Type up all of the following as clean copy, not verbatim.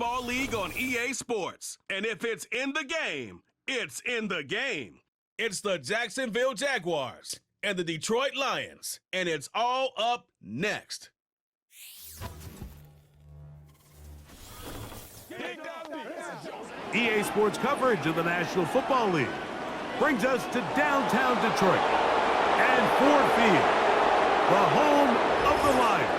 football league on EA Sports. And if it's in the game, it's in the game. It's the Jacksonville Jaguars and the Detroit Lions, and it's all up next. EA Sports coverage of the National Football League brings us to downtown Detroit and Ford Field, the home of the Lions.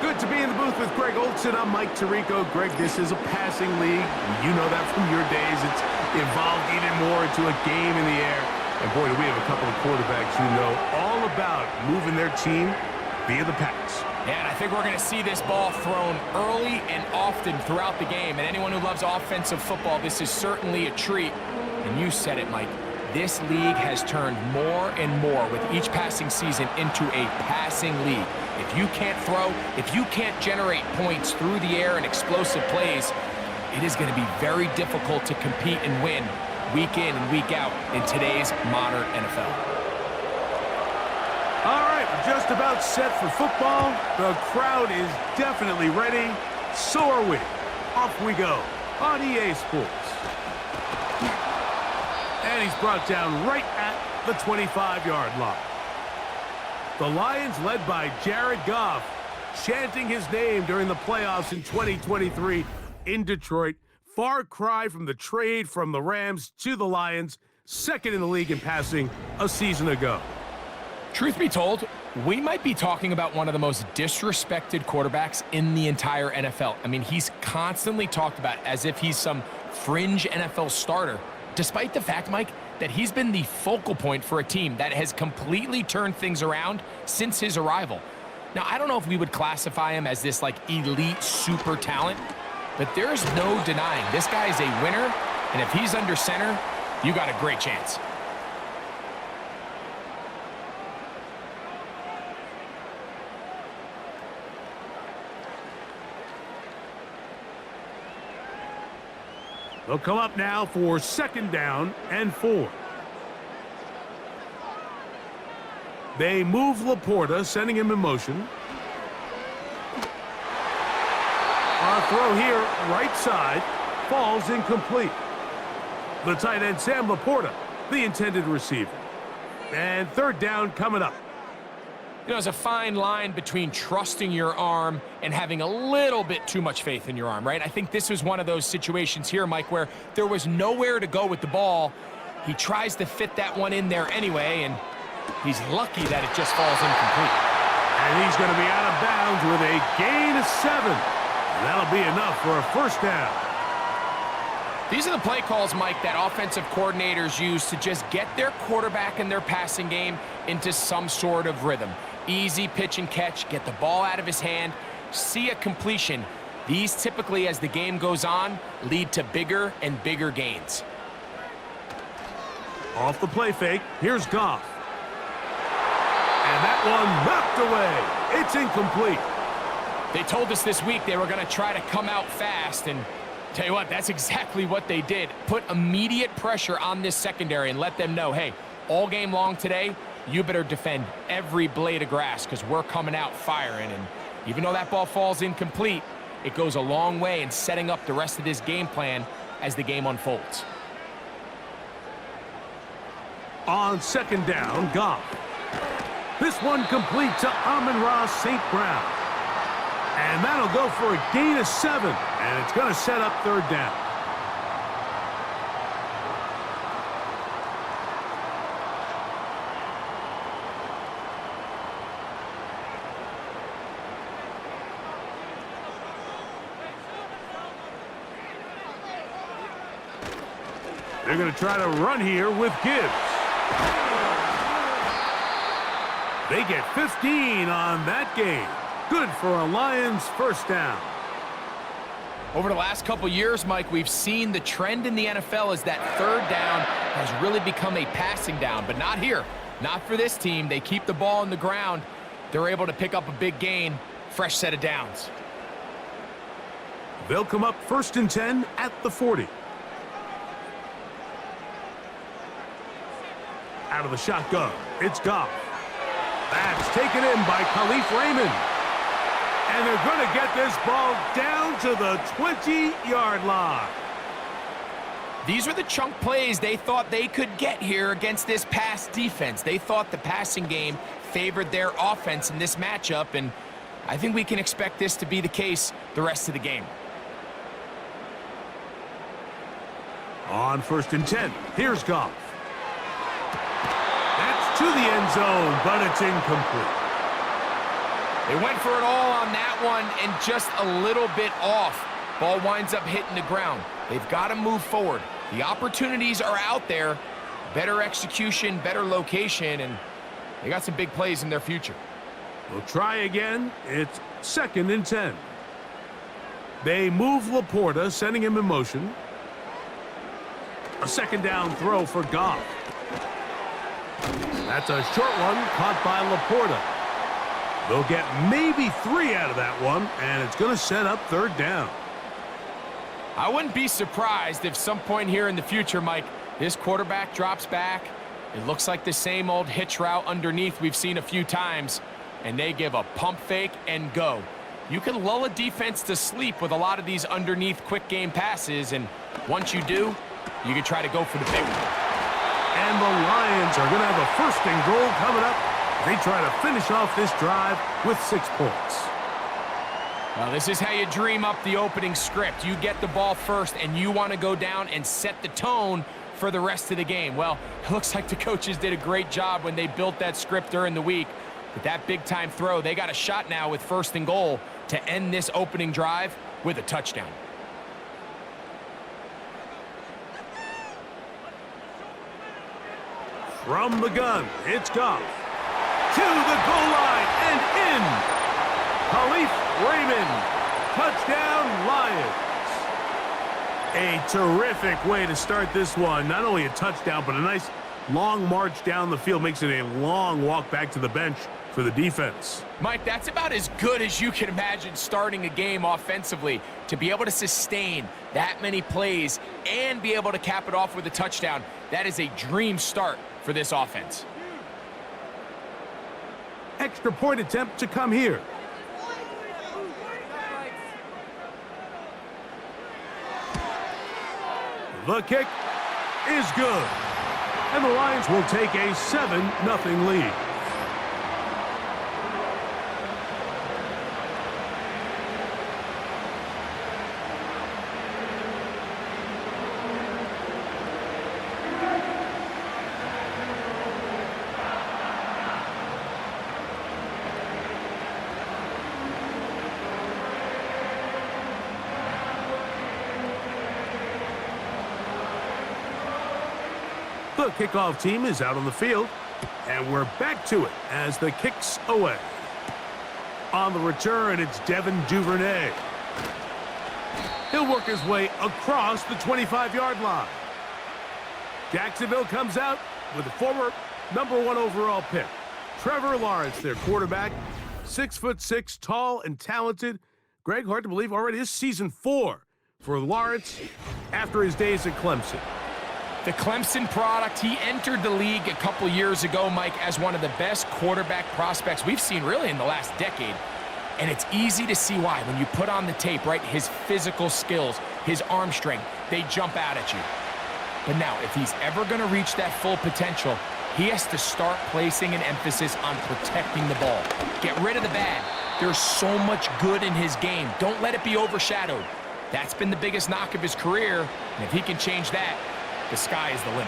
Good to be in the booth with Greg Olson. I'm Mike Tirico. Greg, this is a passing league. You know that from your days. It's evolved even more into a game in the air. And boy, do we have a couple of quarterbacks who know all about moving their team via the pass. Yeah, and I think we're going to see this ball thrown early and often throughout the game. And anyone who loves offensive football, this is certainly a treat. And you said it, Mike. This league has turned more and more with each passing season into a passing league. If you can't throw, if you can't generate points through the air and explosive plays, it is going to be very difficult to compete and win week in and week out in today's modern NFL. All right, we're just about set for football. The crowd is definitely ready. So are we. Off we go on EA Sports. And he's brought down right at the 25-yard line. The Lions, led by Jared Goff, chanting his name during the playoffs in 2023 in Detroit. Far cry from the trade from the Rams to the Lions, second in the league in passing a season ago. Truth be told, we might be talking about one of the most disrespected quarterbacks in the entire NFL. I mean, he's constantly talked about as if he's some fringe NFL starter, despite the fact, Mike, that he's been the focal point for a team that has completely turned things around since his arrival. Now, I don't know if we would classify him as this, like, elite super talent, but there's no denying this guy is a winner, and if he's under center, you got a great chance. They'll come up now for second down and 4. They move Laporta, sending him in motion. Our throw here, right side, falls incomplete. The tight end, Sam Laporta, the intended receiver. And third down coming up. You know, there's a fine line between trusting your arm and having a little bit too much faith in your arm, right? I think this was one of those situations here, Mike, where there was nowhere to go with the ball. He tries to fit that one in there anyway, and he's lucky that it just falls incomplete. And he's going to be out of bounds with a gain of 7. And that'll be enough for a first down. These are the play calls, Mike, that offensive coordinators use to just get their quarterback and their passing game into some sort of rhythm. Easy pitch and catch, get the ball out of his hand, see a completion. These typically, as the game goes on, lead to bigger and bigger gains. Off the play fake, here's Goff. And that one knocked away. It's incomplete. They told us this week they were going to try to come out fast, and tell you what, that's exactly what they did. Put immediate pressure on this secondary and let them know, hey, all game long today, you better defend every blade of grass because we're coming out firing. And even though that ball falls incomplete, it goes a long way in setting up the rest of this game plan as the game unfolds. On second down, Goff. This one complete to Amon-Ra St. Brown. And that'll go for a gain of 7. And it's going to set up third down. They're going to try to run here with Gibbs. They get 15 on that game. Good for a Lions first down. Over the last couple years, Mike, we've seen the trend in the NFL is that third down has really become a passing down, but not here. Not for this team. They keep the ball on the ground. They're able to pick up a big gain. Fresh set of downs. They'll come up first and 10 at the 40. Out of the shotgun, it's Goff. That's taken in by Khalif Raymond. And they're going to get this ball down to the 20-yard line. These are the chunk plays they thought they could get here against this pass defense. They thought the passing game favored their offense in this matchup, and I think we can expect this to be the case the rest of the game. On 1st and 10, here's Goff. That's to the end zone, but it's incomplete. They went for it all on that one and just a little bit off. Ball winds up hitting the ground. They've got to move forward. The opportunities are out there. Better execution, better location, and they got some big plays in their future. We'll try again. It's 2nd and 10. They move Laporta, sending him in motion. A 2nd down throw for Goff. That's a short one caught by Laporta. They'll get maybe 3 out of that one, and it's going to set up 3rd down. I wouldn't be surprised if some point here in the future, Mike, this quarterback drops back. It looks like the same old hitch route underneath we've seen a few times, and they give a pump fake and go. You can lull a defense to sleep with a lot of these underneath quick game passes, and once you do, you can try to go for the big one. And the Lions are going to have a 1st and goal coming up. They try to finish off this drive with 6 points. Well, this is how you dream up the opening script. You get the ball first, and you want to go down and set the tone for the rest of the game. Well, it looks like the coaches did a great job when they built that script during the week. With that big-time throw, they got a shot now with 1st and goal to end this opening drive with a touchdown. From the gun, it's Goff. To the goal line and in. Khalif Raymond. Touchdown, Lions. A terrific way to start this one. Not only a touchdown, but a nice long march down the field. Makes it a long walk back to the bench for the defense. Mike, that's about as good as you can imagine starting a game offensively. To be able to sustain that many plays and be able to cap it off with a touchdown, that is a dream start for this offense. Extra point attempt to come here. The kick is good. And the Lions will take a 7-0 lead. The kickoff team is out on the field, and we're back to it as the kick's away. On the return, it's Devin Duvernay. He'll work his way across the 25-yard line. Jacksonville comes out with the former #1 overall pick, Trevor Lawrence, their quarterback. 6'6", tall and talented. Greg, hard to believe, already is season 4 for Lawrence after his days at Clemson. The Clemson product, he entered the league a couple years ago, Mike, as one of the best quarterback prospects we've seen really in the last decade. And it's easy to see why. When you put on the tape, right, his physical skills, his arm strength, they jump out at you. But now, if he's ever going to reach that full potential, he has to start placing an emphasis on protecting the ball. Get rid of the bad. There's so much good in his game. Don't let it be overshadowed. That's been the biggest knock of his career, and if he can change that, the sky is the limit.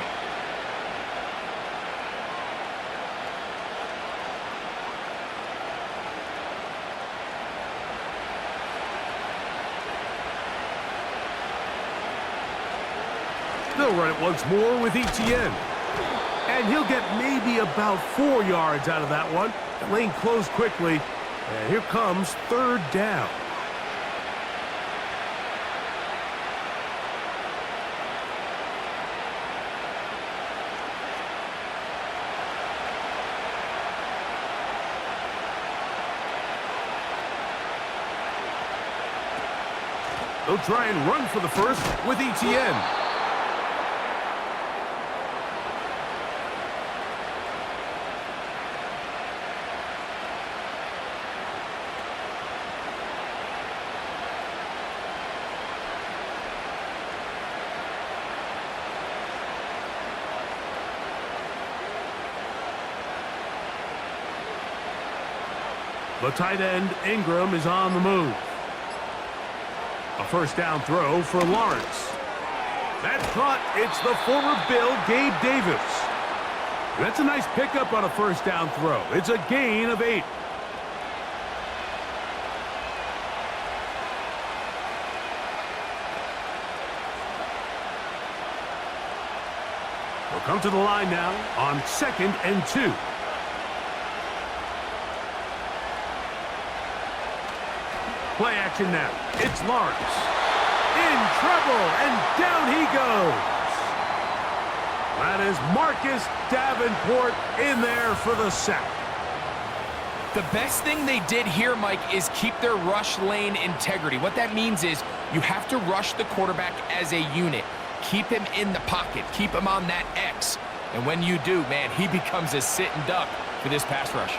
They'll run it once more with Etienne. And he'll get maybe about 4 yards out of that one. The lane closed quickly, and here comes 3rd down. They'll try and run for the first with Etienne. The tight end, Ingram, is on the move. A first down throw for Lawrence. That's caught. It's the former Bill, Gabe Davis. That's a nice pickup on a first down throw. It's a gain of 8. We'll come to the line now on 2nd and 2. Play action now. It's Lawrence. In trouble, and down he goes. That is Marcus Davenport in there for the sack. The best thing they did here, Mike, is keep their rush lane integrity. What that means is you have to rush the quarterback as a unit. Keep him in the pocket. Keep him on that X. And when you do, man, he becomes a sitting duck for this pass rush.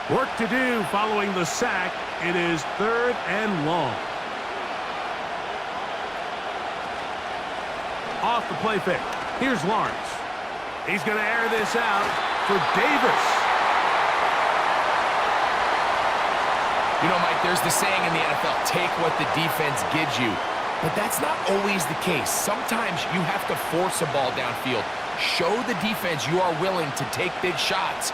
Work to do following the sack. It is 3rd and long. Off the play fake. Here's Lawrence. He's going to air this out for Davis. You know, Mike, there's the saying in the NFL, take what the defense gives you. But that's not always the case. Sometimes you have to force a ball downfield. Show the defense you are willing to take big shots.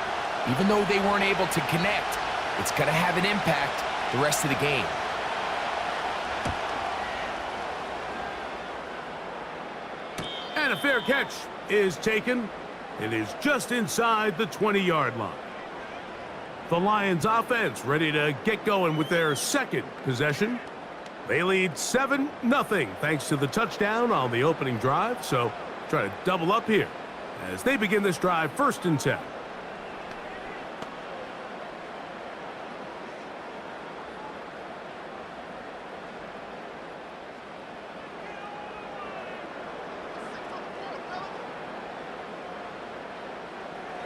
Even though they weren't able to connect, it's going to have an impact the rest of the game. And a fair catch is taken. It is just inside the 20-yard line. The Lions offense ready to get going with their 2nd possession. They lead 7-0 thanks to the touchdown on the opening drive. So try to double up here as they begin this drive 1st and 10.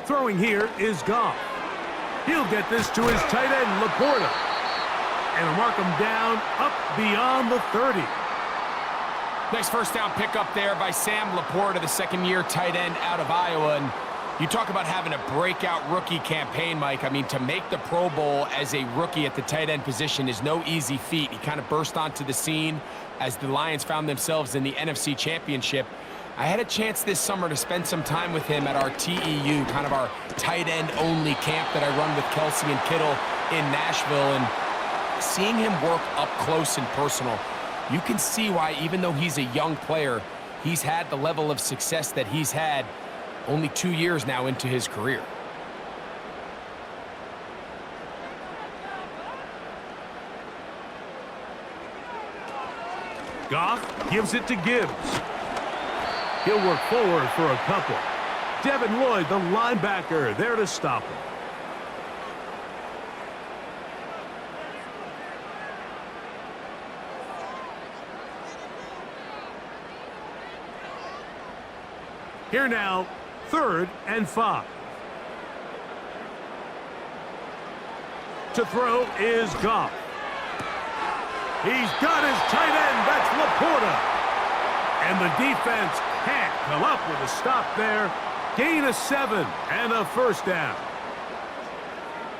Throwing here is Goff. He'll get this to his tight end, Laporta. And mark him down up beyond the 30. Nice first down pickup there by Sam Laporta, the second-year tight end out of Iowa. And you talk about having a breakout rookie campaign, Mike. I mean, to make the Pro Bowl as a rookie at the tight end position is no easy feat. He kind of burst onto the scene as the Lions found themselves in the NFC Championship. I had a chance this summer to spend some time with him at our TEU, kind of our tight end only camp that I run with Kelsey and Kittle in Nashville. And seeing him work up close and personal, you can see why, even though he's a young player, he's had the level of success that he's had only 2 years now into his career. Goff gives it to Gibbs. He'll work forward for a couple. Devin Lloyd, the linebacker, there to stop him. Here now, 3rd and 5. To throw is Goff. He's got his tight end. That's Laporta. And the defense can't come up with a stop there. Gain of 7 and a first down.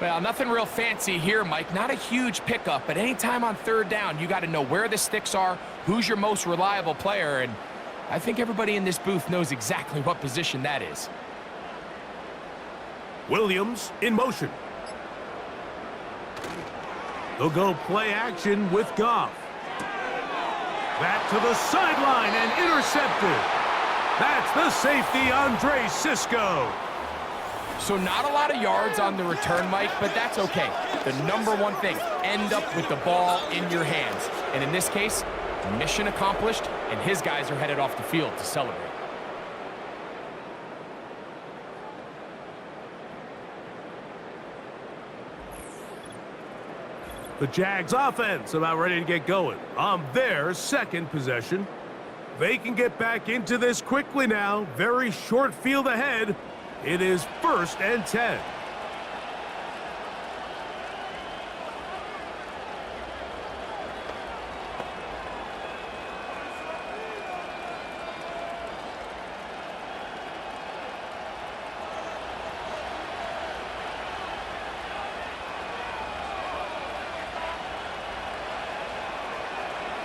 Well, nothing real fancy here, Mike. Not a huge pickup, but anytime on 3rd down, you got to know where the sticks are, who's your most reliable player, and I think everybody in this booth knows exactly what position that is. Williams in motion. They'll go play action with Goff. Back to the sideline and intercepted. That's the safety, Andre Sisco. So not a lot of yards on the return, Mike, but that's okay. The number one thing, end up with the ball in your hands. And in this case, mission accomplished, and his guys are headed off the field to celebrate. The Jags offense about ready to get going on their 2nd possession. They can get back into this quickly now. Very short field ahead. It is 1st and 10.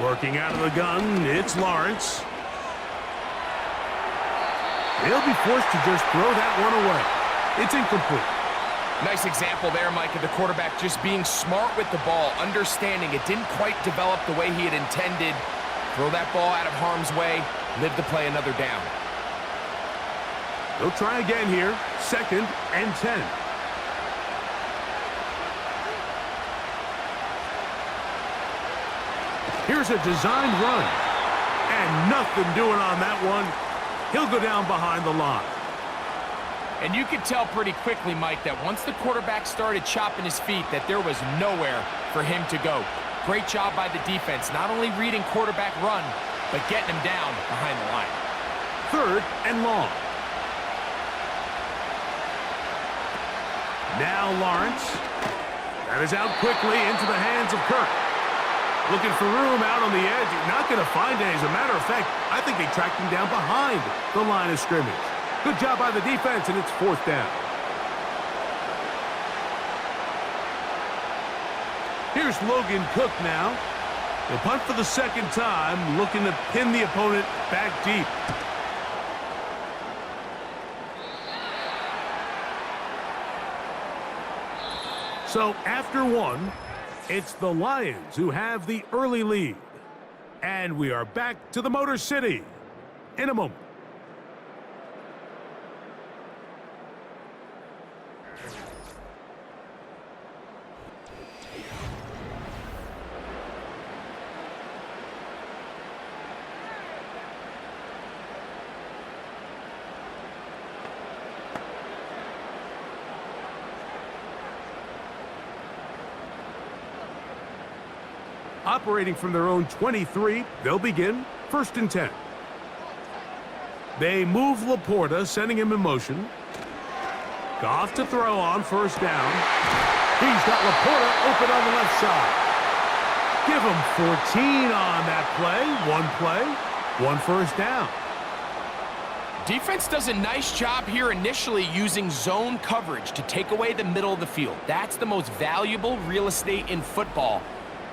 Working out of the gun, it's Lawrence. He'll be forced to just throw that one away. It's incomplete. Nice example there, Mike, of the quarterback just being smart with the ball, understanding it didn't quite develop the way he had intended. Throw that ball out of harm's way, live to play another down. They'll try again here, 2nd and 10. Here's a designed run. And nothing doing on that one. He'll go down behind the line. And you could tell pretty quickly, Mike, that once the quarterback started chopping his feet, that there was nowhere for him to go. Great job by the defense, not only reading quarterback run, but getting him down behind the line. 3rd and long. Now Lawrence. That is out quickly into the hands of Kirk. Looking for room out on the edge. Not going to find it. As a matter of fact, I think they tracked him down behind the line of scrimmage. Good job by the defense, and it's 4th down. Here's Logan Cook now. He'll punt for the 2nd time, looking to pin the opponent back deep. So after one, it's the Lions who have the early lead. And we are back to the Motor City in a moment. Operating from their own 23, they'll begin 1st and 10. They move Laporta, sending him in motion. Goff to throw on 1st down. He's got Laporta open on the left side. Give him 14 on that play, one 1st down. Defense does a nice job here initially using zone coverage to take away the middle of the field. That's the most valuable real estate in football.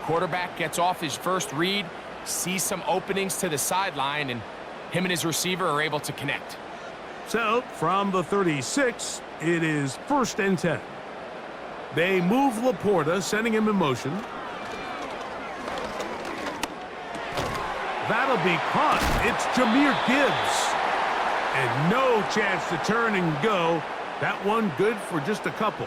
Quarterback gets off his first read, sees some openings to the sideline, and him and his receiver are able to connect. So, from the 36, it is 1st and 10. They move Laporta, sending him in motion. That'll be caught. It's Jahmyr Gibbs. And no chance to turn and go. That one good for just a couple.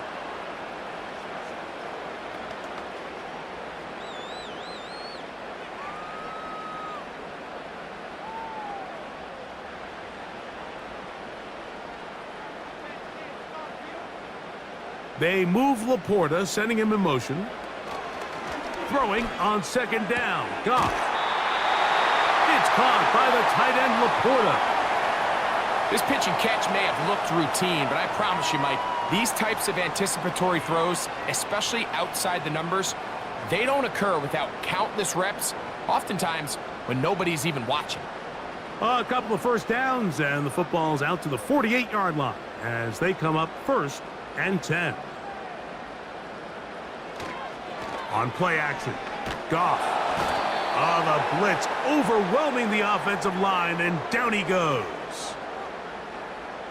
They move Laporta, sending him in motion. Throwing on 2nd down. Goff. It's caught by the tight end, Laporta. This pitch and catch may have looked routine, but I promise you, Mike, these types of anticipatory throws, especially outside the numbers, they don't occur without countless reps, oftentimes when nobody's even watching. A couple of 1st downs, and the football's out to the 48-yard line as they come up 1st and 10. On play action, Goff. The blitz overwhelming the offensive line, and down he goes.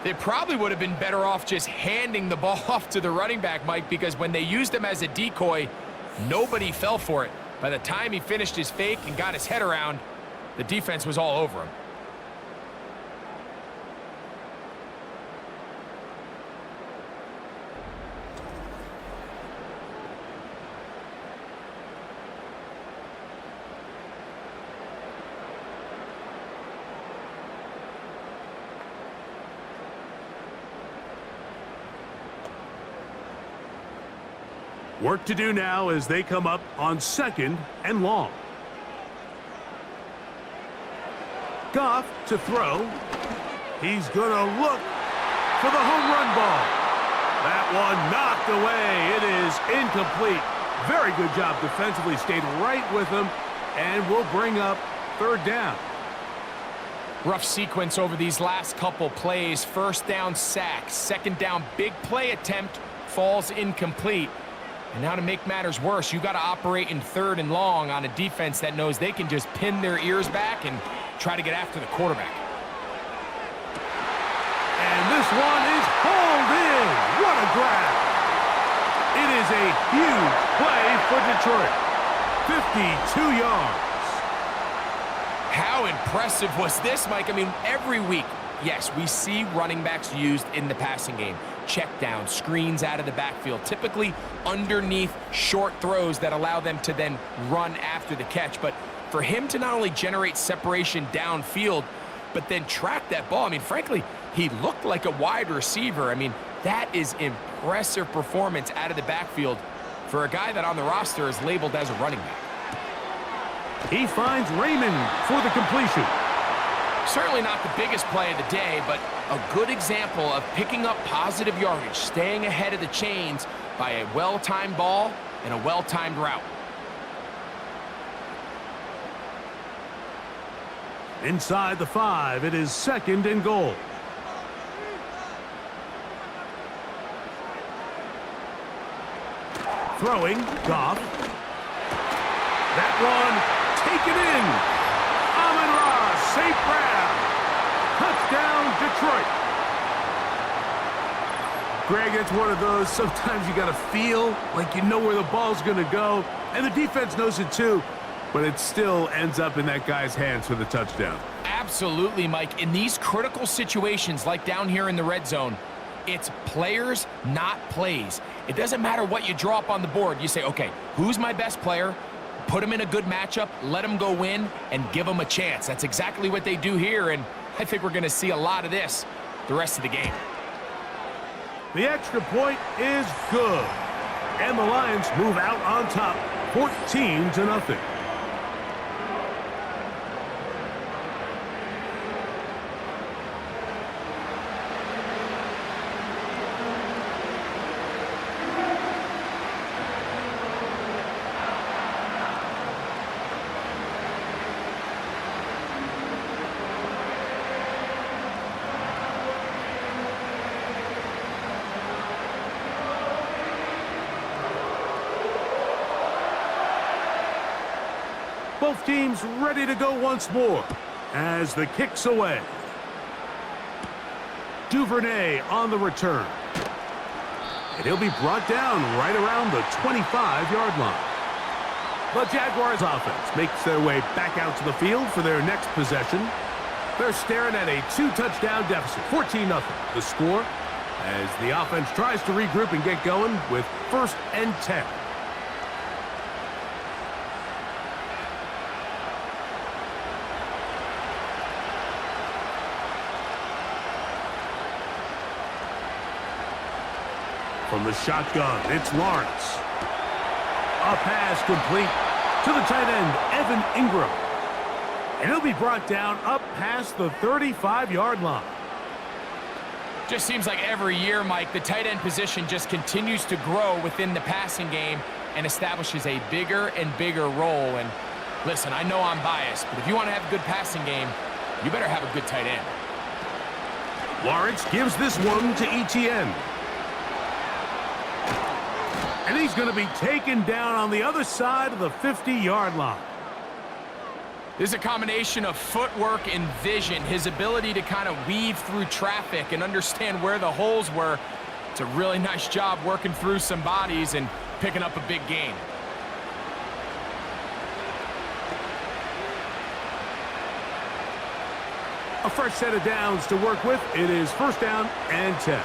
They probably would have been better off just handing the ball off to the running back, Mike, because when they used him as a decoy, nobody fell for it. By the time he finished his fake and got his head around, the defense was all over him. Work to do now as they come up on 2nd and long. Goff to throw. He's going to look for the home run ball. That one knocked away. It is incomplete. Very good job defensively. Stayed right with him and will bring up 3rd down. Rough sequence over these last couple plays. 1st down sack. 2nd down big play attempt falls incomplete. And now to make matters worse, you got to operate in 3rd and long on a defense that knows they can just pin their ears back and try to get after the quarterback. And this one is hauled in. What a grab. It is a huge play for Detroit. 52 yards. How impressive was this, Mike? I mean, every week, yes, we see running backs used in the passing game. Check down, screens out of the backfield, typically underneath short throws that allow them to then run after the catch. But for him to not only generate separation downfield, but then track that ball, I mean, frankly, he looked like a wide receiver. I mean, that is impressive performance out of the backfield for a guy that on the roster is labeled as a running back. He finds Raymond for the completion. Certainly not the biggest play of the day, but a good example of picking up positive yardage, staying ahead of the chains by a well-timed ball and a well-timed route. Inside the 5, it is 2nd and goal. Throwing, Goff. That one taken in. Amon-Ra, safe grab. Touchdown, Detroit. Greg, it's one of those, sometimes you got to feel like you know where the ball's going to go, and the defense knows it too, but it still ends up in that guy's hands for the touchdown. Absolutely, Mike. In these critical situations, like down here in the red zone, it's players, not plays. It doesn't matter what you draw up on the board. You say, okay, who's my best player? Put him in a good matchup, let him go win, and give him a chance. That's exactly what they do here, and I think we're going to see a lot of this the rest of the game. The extra point is good, and the Lions move out on top, 14-0. Both teams ready to go once more as the kick's away. Duvernay on the return. And he'll be brought down right around the 25-yard line. The Jaguars offense makes their way back out to the field for their next possession. They're staring at a 2-touchdown deficit, 14-0. The score as the offense tries to regroup and get going with 1st and 10. From the shotgun, it's Lawrence. A pass complete to the tight end, Evan Ingram. And he'll be brought down up past the 35-yard line. Just seems like every year, Mike, the tight end position just continues to grow within the passing game and establishes a bigger and bigger role. And listen, I know I'm biased, but if you want to have a good passing game, you better have a good tight end. Lawrence gives this one to Etienne. And he's going to be taken down on the other side of the 50-yard line. This is a combination of footwork and vision, his ability to kind of weave through traffic and understand where the holes were. It's a really nice job working through some bodies and picking up a big gain. A fresh set of downs to work with. It is 1st down and 10.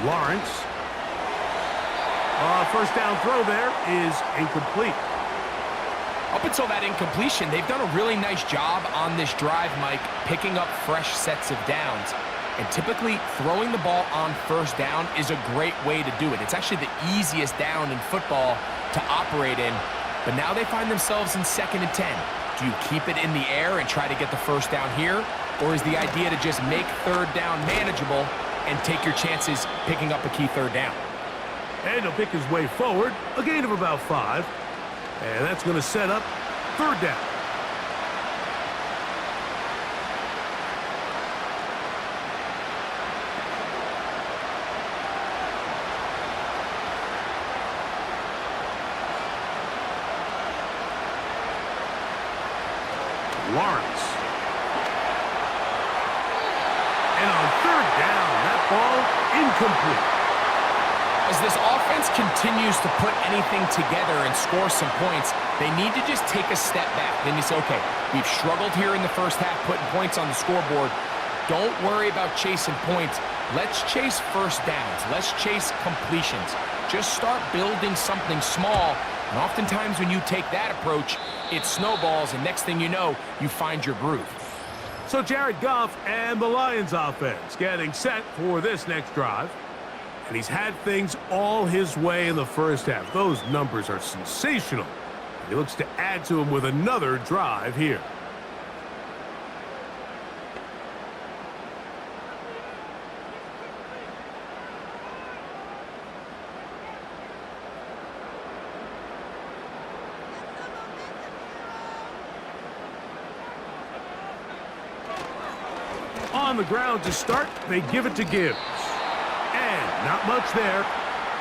Lawrence. First down throw there is incomplete. Up until that incompletion, they've done a really nice job on this drive, Mike, picking up fresh sets of downs. And typically, throwing the ball on 1st down is a great way to do it. It's actually the easiest down in football to operate in. But now they find themselves in 2nd and 10. Do you keep it in the air and try to get the 1st down here? Or is the idea to just make 3rd down manageable and take your chances picking up a key 3rd down? And he'll pick his way forward, a gain of about 5. And that's going to set up 3rd down. Lawrence. And on third down, that ball incomplete. As this offense continues to put anything together and score some points, they need to just take a step back. Then you say, okay, we've struggled here in the first half putting points on the scoreboard. Don't worry about chasing points. Let's chase first downs. Let's chase completions. Just start building something small. And oftentimes when you take that approach, it snowballs, and next thing you know, you find your groove. So Jared Goff and the Lions offense getting set for this next drive. And he's had things all his way in the first half. Those numbers are sensational. And he looks to add to them with another drive here. On the ground to start, they give it to Gibbs. And not much there.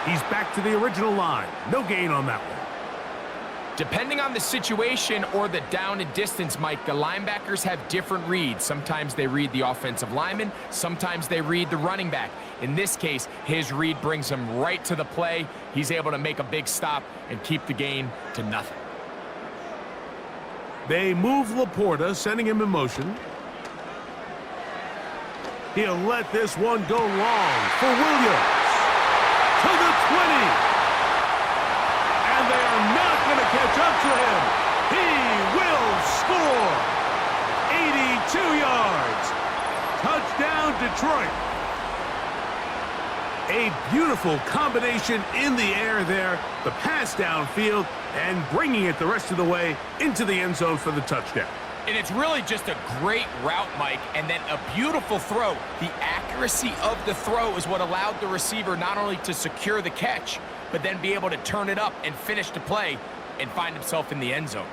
He's back to the original line. No gain on that one. Depending on the situation or the down and distance, Mike, the linebackers have different reads. Sometimes they read the offensive lineman. Sometimes they read the running back. In this case, his read brings him right to the play. He's able to make a big stop and keep the gain to nothing. They move Laporta, sending him in motion. He'll let this one go long for Williams. To the 20. And they are not going to catch up to him. He will score. 82 yards. Touchdown, Detroit. A beautiful combination in the air there. The pass downfield and bringing it the rest of the way into the end zone for the touchdown. And it's really just a great route, Mike, and then a beautiful throw. The accuracy of the throw is what allowed the receiver not only to secure the catch, but then be able to turn it up and finish the play and find himself in the end zone.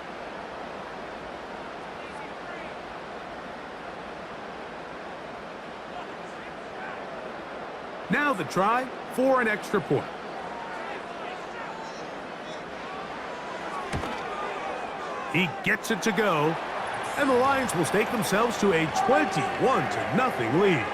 Now the try for an extra point. He gets it to go. And the Lions will stake themselves to a 21-0 lead.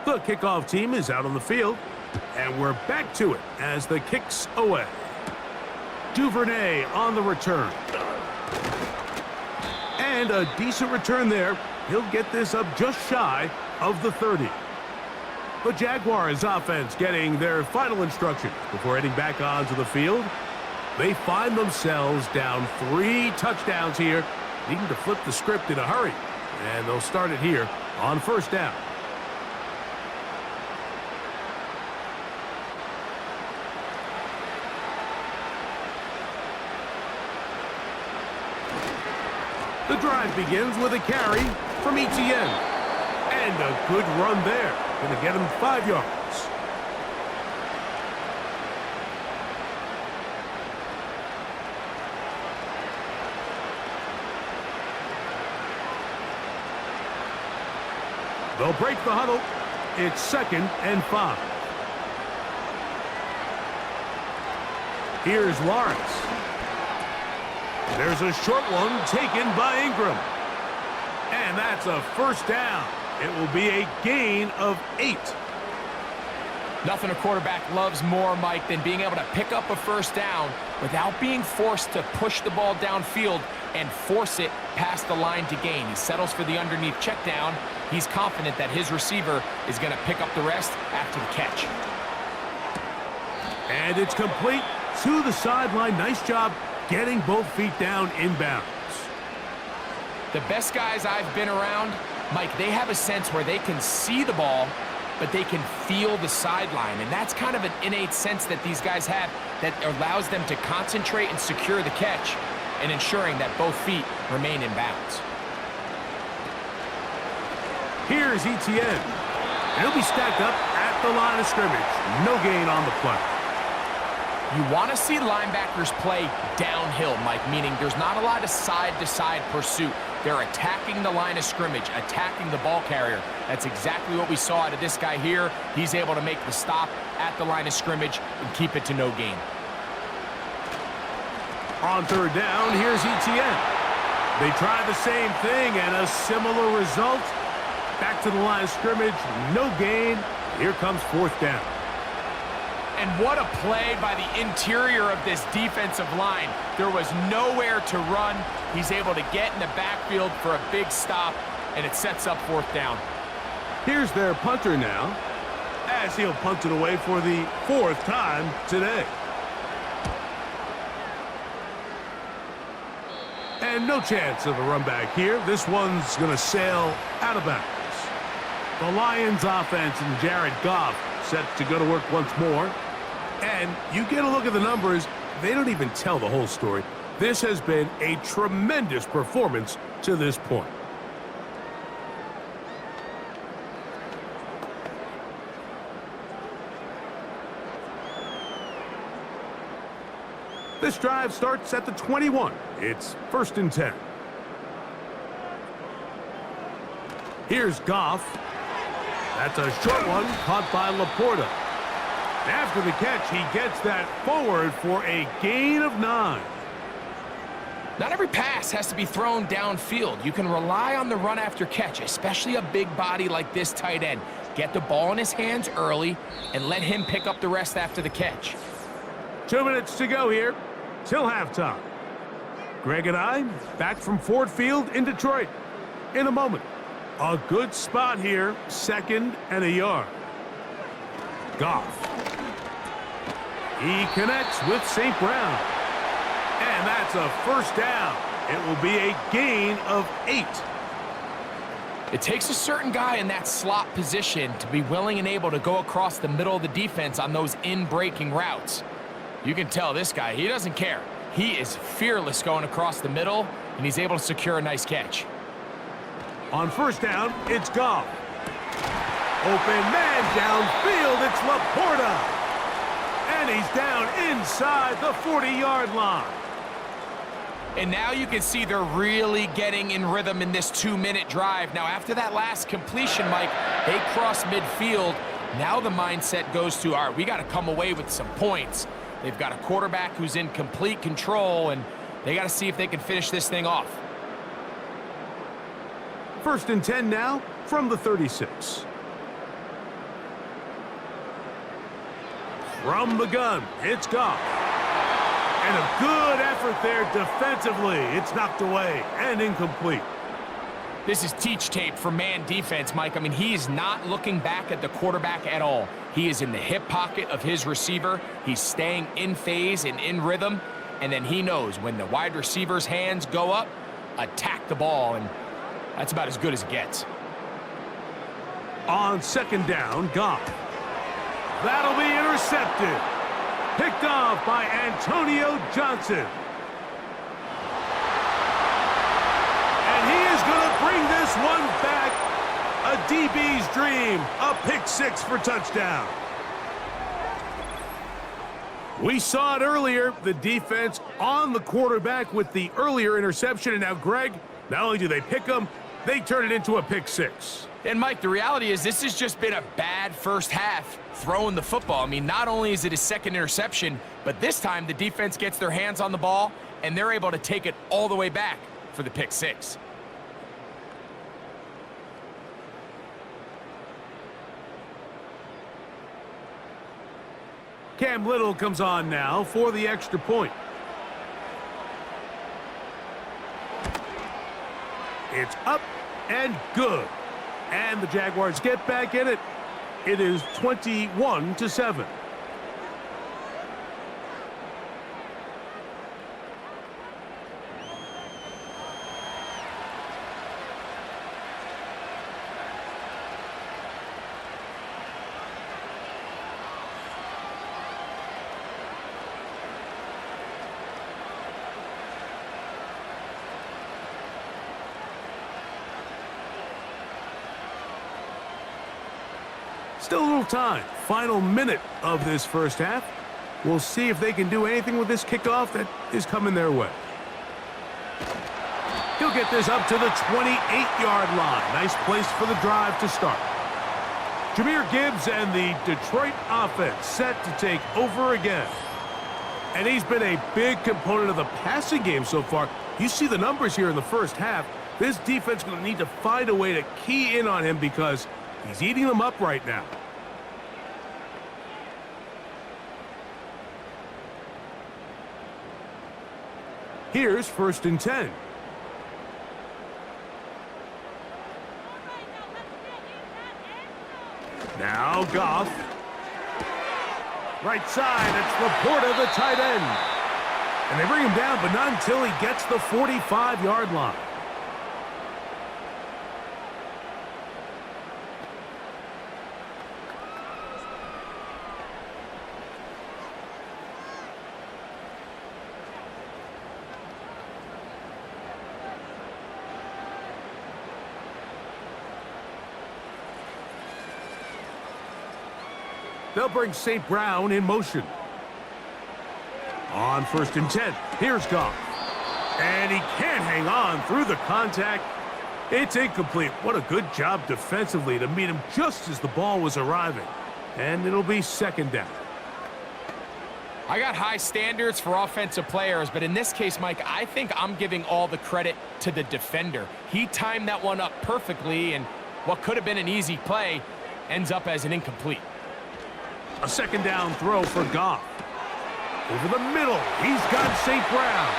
The kickoff team is out on the field, and we're back to it as the kick's away. Duvernay on the return. And a decent return there. He'll get this up just shy of the 30. The Jaguars offense getting their final instructions before heading back onto the field. They find themselves down 3 touchdowns here, needing to flip the script in a hurry. And they'll start it here on first down. The drive begins with a carry from Etienne. And a good run there. Going to get him 5 yards. They'll break the huddle. It's 2nd and 5. Here's Lawrence. There's a short one taken by Ingram. And that's a first down. It will be a gain of 8. Nothing a quarterback loves more, Mike, than being able to pick up a first down without being forced to push the ball downfield and force it past the line to gain. He settles for the underneath check down. He's confident that his receiver is going to pick up the rest after the catch. And it's complete to the sideline. Nice job getting both feet down inbounds. The best guys I've been around, Mike, they have a sense where they can see the ball, but they can feel the sideline. And that's kind of an innate sense that these guys have that allows them to concentrate and secure the catch and ensuring that both feet remain in bounds. Here's Etienne. He'll be stacked up at the line of scrimmage. No gain on the play. You want to see linebackers play downhill, Mike, meaning there's not a lot of side-to-side pursuit. They're attacking the line of scrimmage, attacking the ball carrier. That's exactly what we saw out of this guy here. He's able to make the stop at the line of scrimmage and keep it to no gain. On third down, here's Etienne. They try the same thing and a similar result. Back to the line of scrimmage, no gain. Here comes fourth down. And what a play by the interior of this defensive line. There was nowhere to run. He's able to get in the backfield for a big stop, and it sets up fourth down. Here's their punter now, as he'll punt it away for the fourth time today. And no chance of a run back here. This one's going to sail out of bounds. The Lions offense and Jared Goff set to go to work once more. And you get a look at the numbers, they don't even tell the whole story. This has been a tremendous performance to this point. This drive starts at the 21. It's 1st and 10. Here's Goff. That's a short one caught by Laporta. After the catch, he gets that forward for a gain of 9. Not every pass has to be thrown downfield. You can rely on the run after catch, especially a big body like this tight end. Get the ball in his hands early and let him pick up the rest after the catch. 2 minutes to go here till halftime. Greg and I back from Ford Field in Detroit in a moment. A good spot here, 2nd and a yard. Goff. He connects with St. Brown. And that's a first down. It will be a gain of 8. It takes a certain guy in that slot position to be willing and able to go across the middle of the defense on those in-breaking routes. You can tell this guy, he doesn't care. He is fearless going across the middle, and he's able to secure a nice catch. On first down, it's Goff. Open man downfield, it's Laporta. And he's down inside the 40-yard line. And now you can see they're really getting in rhythm in this 2-minute drive. Now, after that last completion, Mike, they cross midfield. Now the mindset goes to, all right, we got to come away with some points. They've got a quarterback who's in complete control, and they got to see if they can finish this thing off. 1st and 10 now from the 36. From the gun, it's Goff. And a good effort there defensively. It's knocked away and incomplete. This is teach tape for man defense, Mike. I mean, he is not looking back at the quarterback at all. He is in the hip pocket of his receiver. He's staying in phase and in rhythm. And then he knows when the wide receiver's hands go up, attack the ball. And that's about as good as it gets. On 2nd down, Goff. That'll be intercepted. Picked off by Antonio Johnson. And he is going to bring this one back. A DB's dream. A pick 6 for touchdown. We saw it earlier. The defense on the quarterback with the earlier interception. And now, Greg, not only do they pick him, they turn it into a pick 6. And, Mike, the reality is this has just been a bad first half throwing the football. I mean, not only is it his 2nd interception, but this time the defense gets their hands on the ball, and they're able to take it all the way back for the pick 6. Cam Little comes on now for the extra point. It's up and good. And the Jaguars get back in it. It is 21-7. Still a little time. Final minute of this first half. We'll see if they can do anything with this kickoff that is coming their way. He'll get this up to the 28-yard line. Nice place for the drive to start. Jahmyr Gibbs and the Detroit offense set to take over again. And he's been a big component of the passing game so far. You see the numbers here in the first half. This defense is going to need to find a way to key in on him because he's eating them up right now. Here's 1st and 10. Now Goff. Right side, it's Laporta, the tight end. And they bring him down, but not until he gets the 45-yard line. They'll bring St. Brown in motion. On 1st and 10, here's Goff. And he can't hang on through the contact. It's incomplete. What a good job defensively to meet him just as the ball was arriving. And it'll be 2nd down. I got high standards for offensive players, but in this case, Mike, I think I'm giving all the credit to the defender. He timed that one up perfectly, and what could have been an easy play ends up as an incomplete. A 2nd down throw for Goff. Over the middle, he's got St. Brown.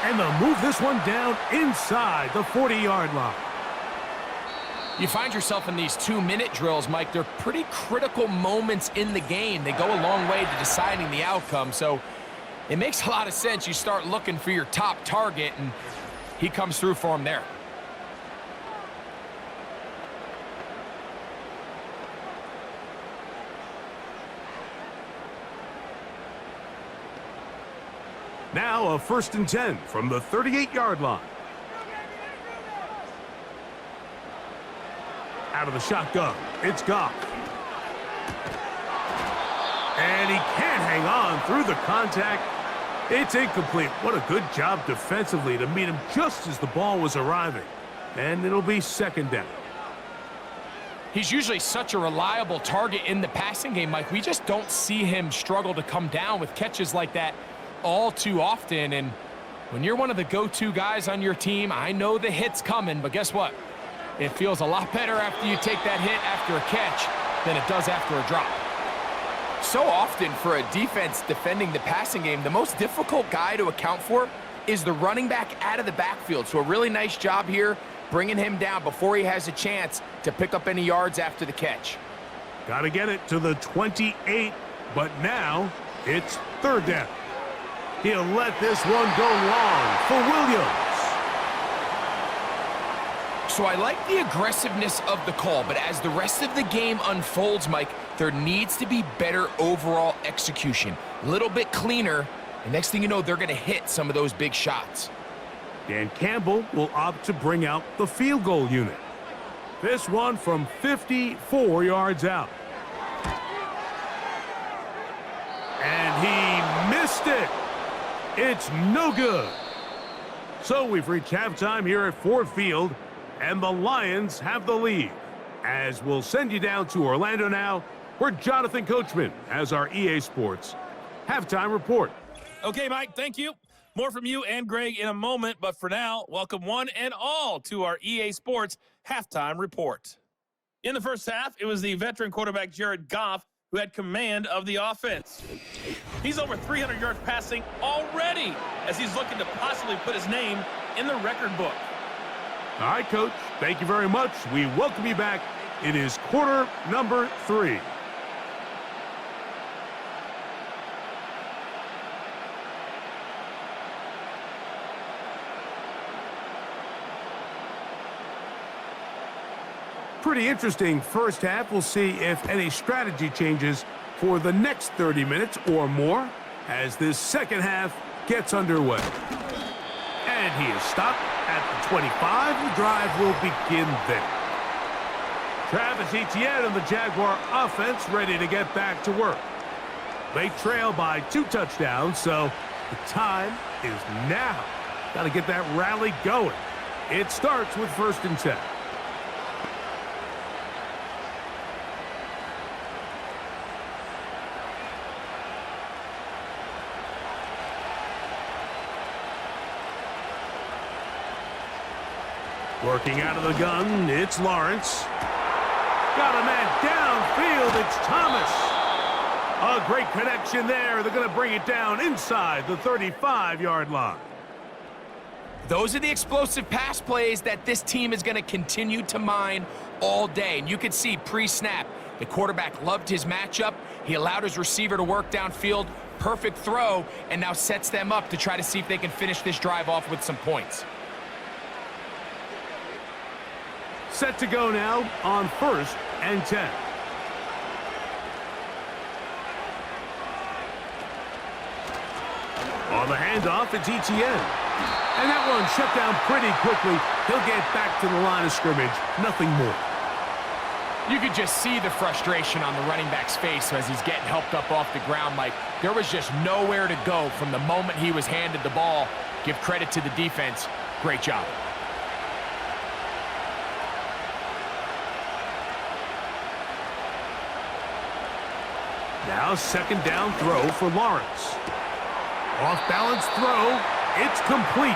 And they'll move this one down inside the 40-yard line. You find yourself in these 2-minute drills, Mike. They're pretty critical moments in the game. They go a long way to deciding the outcome, so it makes a lot of sense. You start looking for your top target, and he comes through for him there. Now a 1st and 10 from the 38-yard line. Out of the shotgun, it's Goff. And he can't hang on through the contact. It's incomplete. What a good job defensively to meet him just as the ball was arriving. And it'll be 2nd down. He's usually such a reliable target in the passing game, Mike. We just don't see him struggle to come down with catches like that all too often. And when you're one of the go-to guys on your team, I know the hit's coming, but guess what? It feels a lot better after you take that hit after a catch than it does after a drop. So often for a defense defending the passing game, the most difficult guy to account for is the running back out of the backfield. So a really nice job here bringing him down before he has a chance to pick up any yards after the catch. Got to get it to the 28, but now it's 3rd down. He'll let this one go long for Williams. So I like the aggressiveness of the call, but as the rest of the game unfolds, Mike, there needs to be better overall execution. A little bit cleaner, and next thing you know, they're going to hit some of those big shots. Dan Campbell will opt to bring out the field goal unit. This one from 54 yards out. And he missed it. It's no good. So we've reached halftime here at Ford Field, and the Lions have the lead. As we'll send you down to Orlando now, where Jonathan Coachman has our EA Sports halftime report. Okay, Mike, thank you. More from you and Greg in a moment, but for now, welcome one and all to our EA Sports halftime report. In the first half, it was the veteran quarterback Jared Goff who had command of the offense. He's over 300 yards passing already as he's looking to possibly put his name in the record book. All right, Coach, thank you very much. We welcome you back. It is quarter number 3. Pretty interesting first half. We'll see if any strategy changes for the next 30 minutes or more as this second half gets underway. And he is stopped at the 25. The drive will begin there. Travis Etienne and the Jaguar offense ready to get back to work. They trail by 2 touchdowns, so the time is now. Got to get that rally going. It starts with 1st and 10. Working out of the gun, it's Lawrence. Got a man downfield, it's Thomas. A great connection there. They're going to bring it down inside the 35-yard line. Those are the explosive pass plays that this team is going to continue to mine all day. And you can see pre-snap, the quarterback loved his matchup. He allowed his receiver to work downfield. Perfect throw, and now sets them up to try to see if they can finish this drive off with some points. Set to go now on 1st and 10. On the handoff, it's Etienne. And that one shut down pretty quickly. He'll get back to the line of scrimmage. Nothing more. You could just see the frustration on the running back's face as he's getting helped up off the ground. Like, there was just nowhere to go from the moment he was handed the ball. Give credit to the defense. Great job. Now 2nd down throw for Lawrence. Off-balance throw. It's complete.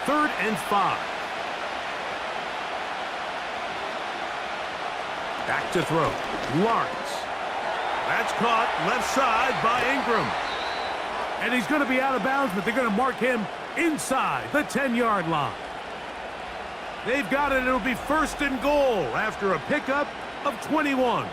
Third and 5. Back to throw. Lawrence. That's caught left side by Ingram. And he's going to be out of bounds, but they're going to mark him inside the 10-yard line. They've got it. It'll be 1st and goal after a pickup of 21.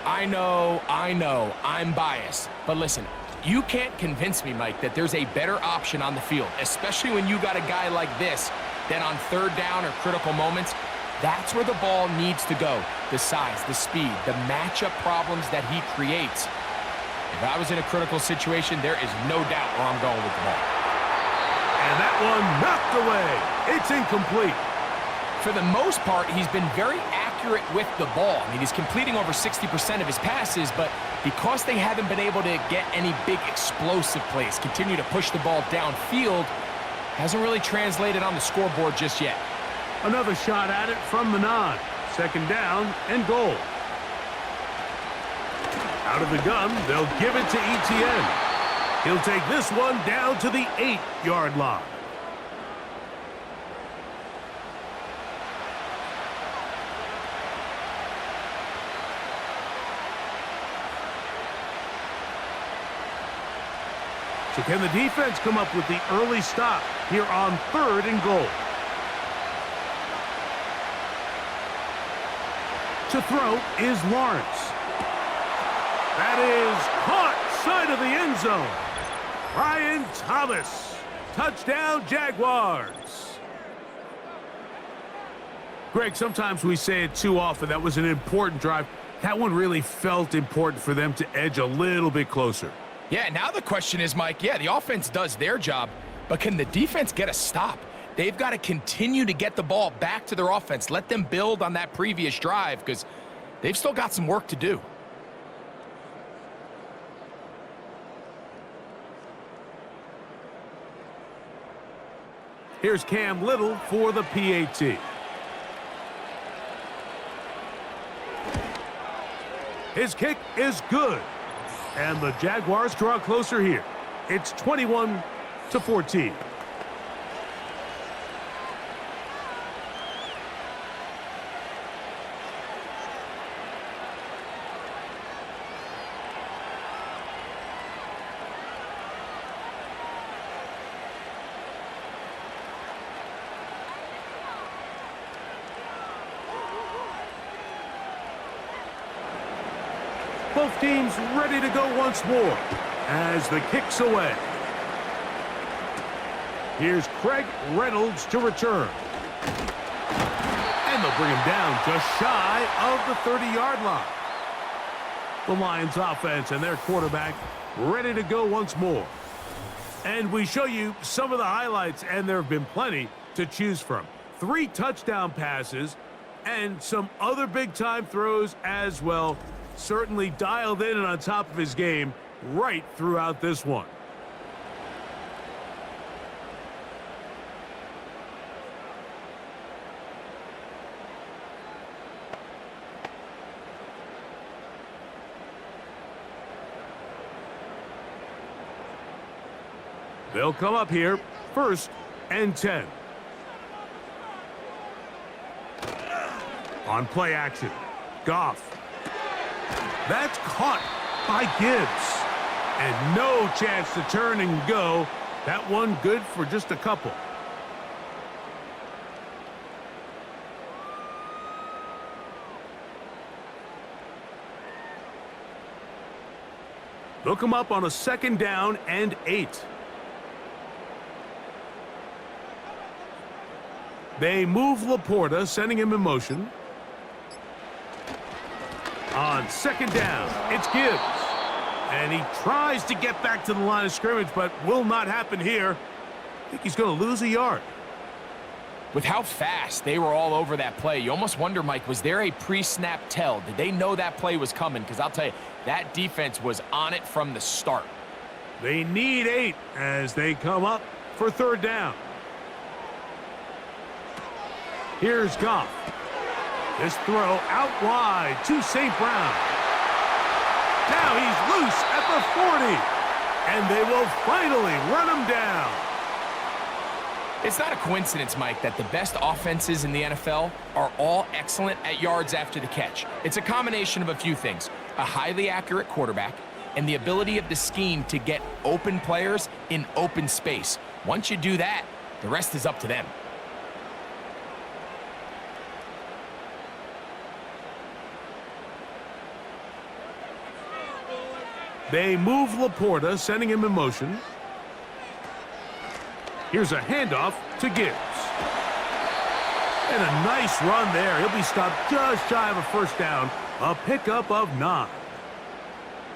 I know, I'm biased. But listen, you can't convince me, Mike, that there's a better option on the field, especially when you got a guy like this, than on 3rd down or critical moments. That's where the ball needs to go. The size, the speed, the matchup problems that he creates. If I was in a critical situation, there is no doubt where I'm going with the ball. And that one knocked away. It's incomplete. For the most part, he's been very accurate with the ball. I mean, he's completing over 60% of his passes, but because they haven't been able to get any big explosive plays, continue to push the ball downfield, hasn't really translated on the scoreboard just yet. Another shot at it from the 9. 2nd down and goal. Out of the gun, they'll give it to Etienne. He'll take this one down to the 8-yard line. So can the defense come up with the early stop here on 3rd and goal? To throw is Lawrence. That is caught side of the end zone. Brian Thomas. Touchdown, Jaguars. Greg, sometimes we say it too often. That was an important drive. That one really felt important for them to edge a little bit closer. Yeah, now the question is, Mike, yeah, the offense does their job, but can the defense get a stop? They've got to continue to get the ball back to their offense. Let them build on that previous drive because they've still got some work to do. Here's Cam Little for the PAT. His kick is good. And the Jaguars draw closer here. It's 21-14. Both teams ready to go once more as the kick's away. Here's Craig Reynolds to return. And they'll bring him down just shy of the 30-yard line. The Lions offense and their quarterback ready to go once more. And we show you some of the highlights, and there have been plenty to choose from. 3 touchdown passes and some other big-time throws as well. Certainly dialed in and on top of his game right throughout this one. They'll come up here, 1st and 10. On play action, Goff. That's caught by Gibbs. And no chance to turn and go. That one good for just a couple. They'll come up on a 2nd down and 8. They move Laporta, sending him in motion. On 2nd down, it's Gibbs. And he tries to get back to the line of scrimmage, but will not happen here. I think he's going to lose a yard. With how fast they were all over that play, you almost wonder, Mike, was there a pre-snap tell? Did they know that play was coming? Because I'll tell you, that defense was on it from the start. They need 8 as they come up for 3rd down. Here's Goff. This throw out wide to St. Brown. Now he's loose at the 40. And they will finally run him down. It's not a coincidence, Mike, that the best offenses in the NFL are all excellent at yards after the catch. It's a combination of a few things. A highly accurate quarterback and the ability of the scheme to get open players in open space. Once you do that, the rest is up to them. They move Laporta, sending him in motion. Here's a handoff to Gibbs. And a nice run there. He'll be stopped just shy of a 1st down. A pickup of 9.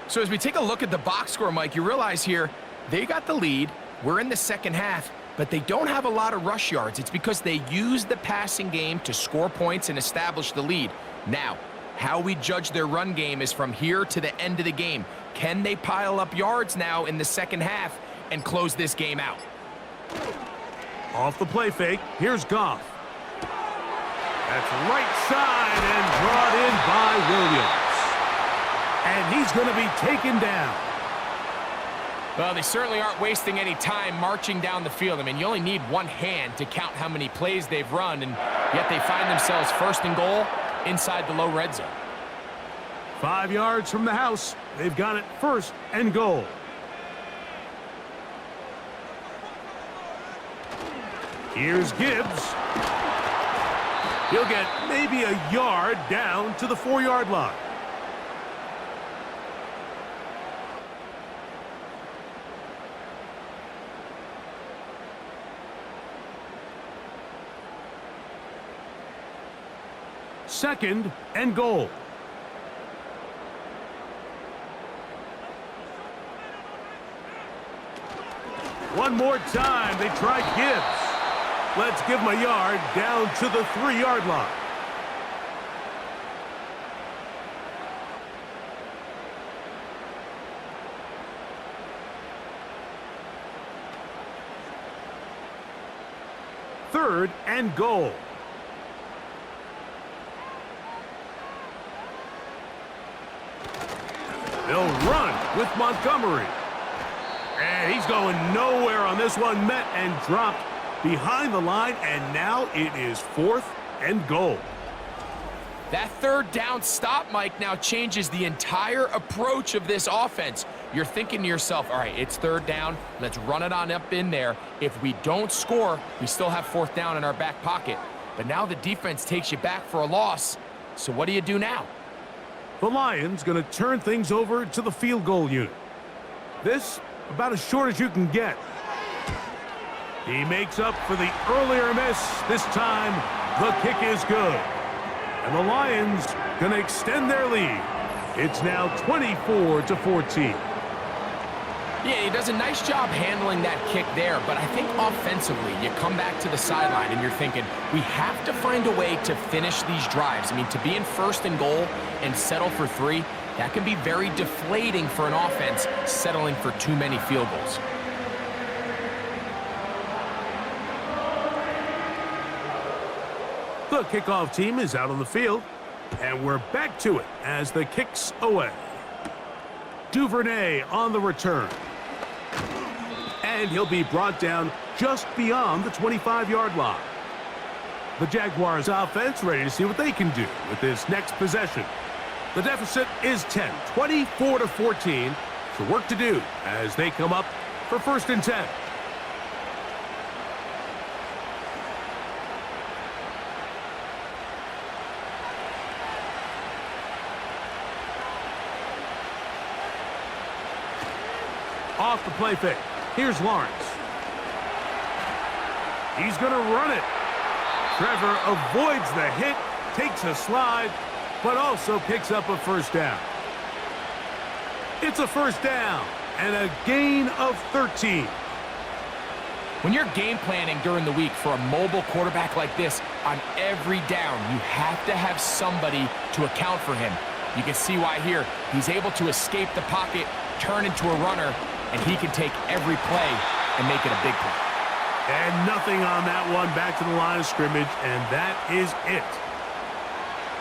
So as we take a look at the box score, Mike, you realize here they got the lead. We're in the 2nd half, but they don't have a lot of rush yards. It's because they use the passing game to score points and establish the lead. Now, how we judge their run game is from here to the end of the game. Can they pile up yards now in the 2nd half and close this game out? Off the play fake, here's Goff. That's right side and brought in by Williams. And he's going to be taken down. Well, they certainly aren't wasting any time marching down the field. I mean, you only need one hand to count how many plays they've run, and yet they find themselves 1st and goal inside the low red zone. 5 yards from the house. They've got it 1st and goal. Here's Gibbs. He'll get maybe a yard down to the 4-yard line. Second and goal. One more time, they try Gibbs. Let's give him a yard down to the 3-yard line. Third and goal. They'll run with Montgomery. And he's going nowhere on this one. Met and dropped behind the line, and now it is 4th and goal. That 3rd down stop, Mike, now changes the entire approach of this offense. You're thinking to yourself, all right, it's 3rd down. Let's run it on up in there. If we don't score, we still have 4th down in our back pocket. But now the defense takes you back for a loss. So what do you do now? The Lions going to turn things over to the field goal unit. This about as short as you can get. He makes up for the earlier miss. This time, the kick is good. And the Lions going to extend their lead. It's now 24-14. Yeah, he does a nice job handling that kick there, but I think offensively, you come back to the sideline and you're thinking, we have to find a way to finish these drives. I mean, to be in first and goal and settle for 3, that can be very deflating for an offense settling for too many field goals. The kickoff team is out on the field, and we're back to it as the kick's away. Duvernay on the return. And he'll be brought down just beyond the 25-yard line. The Jaguars offense ready to see what they can do with this next possession. The deficit is 10, 24-14. So work to do as they come up for 1st and 10. Off the play fake. Here's Lawrence. He's going to run it. Trevor avoids the hit, takes a slide, but also picks up a 1st down. It's a 1st down and a gain of 13. When you're game planning during the week for a mobile quarterback like this, on every down, you have to have somebody to account for him. You can see why here. He's able to escape the pocket, turn into a runner, and he can take every play and make it a big play. And nothing on that one. Back to the line of scrimmage, and that is it.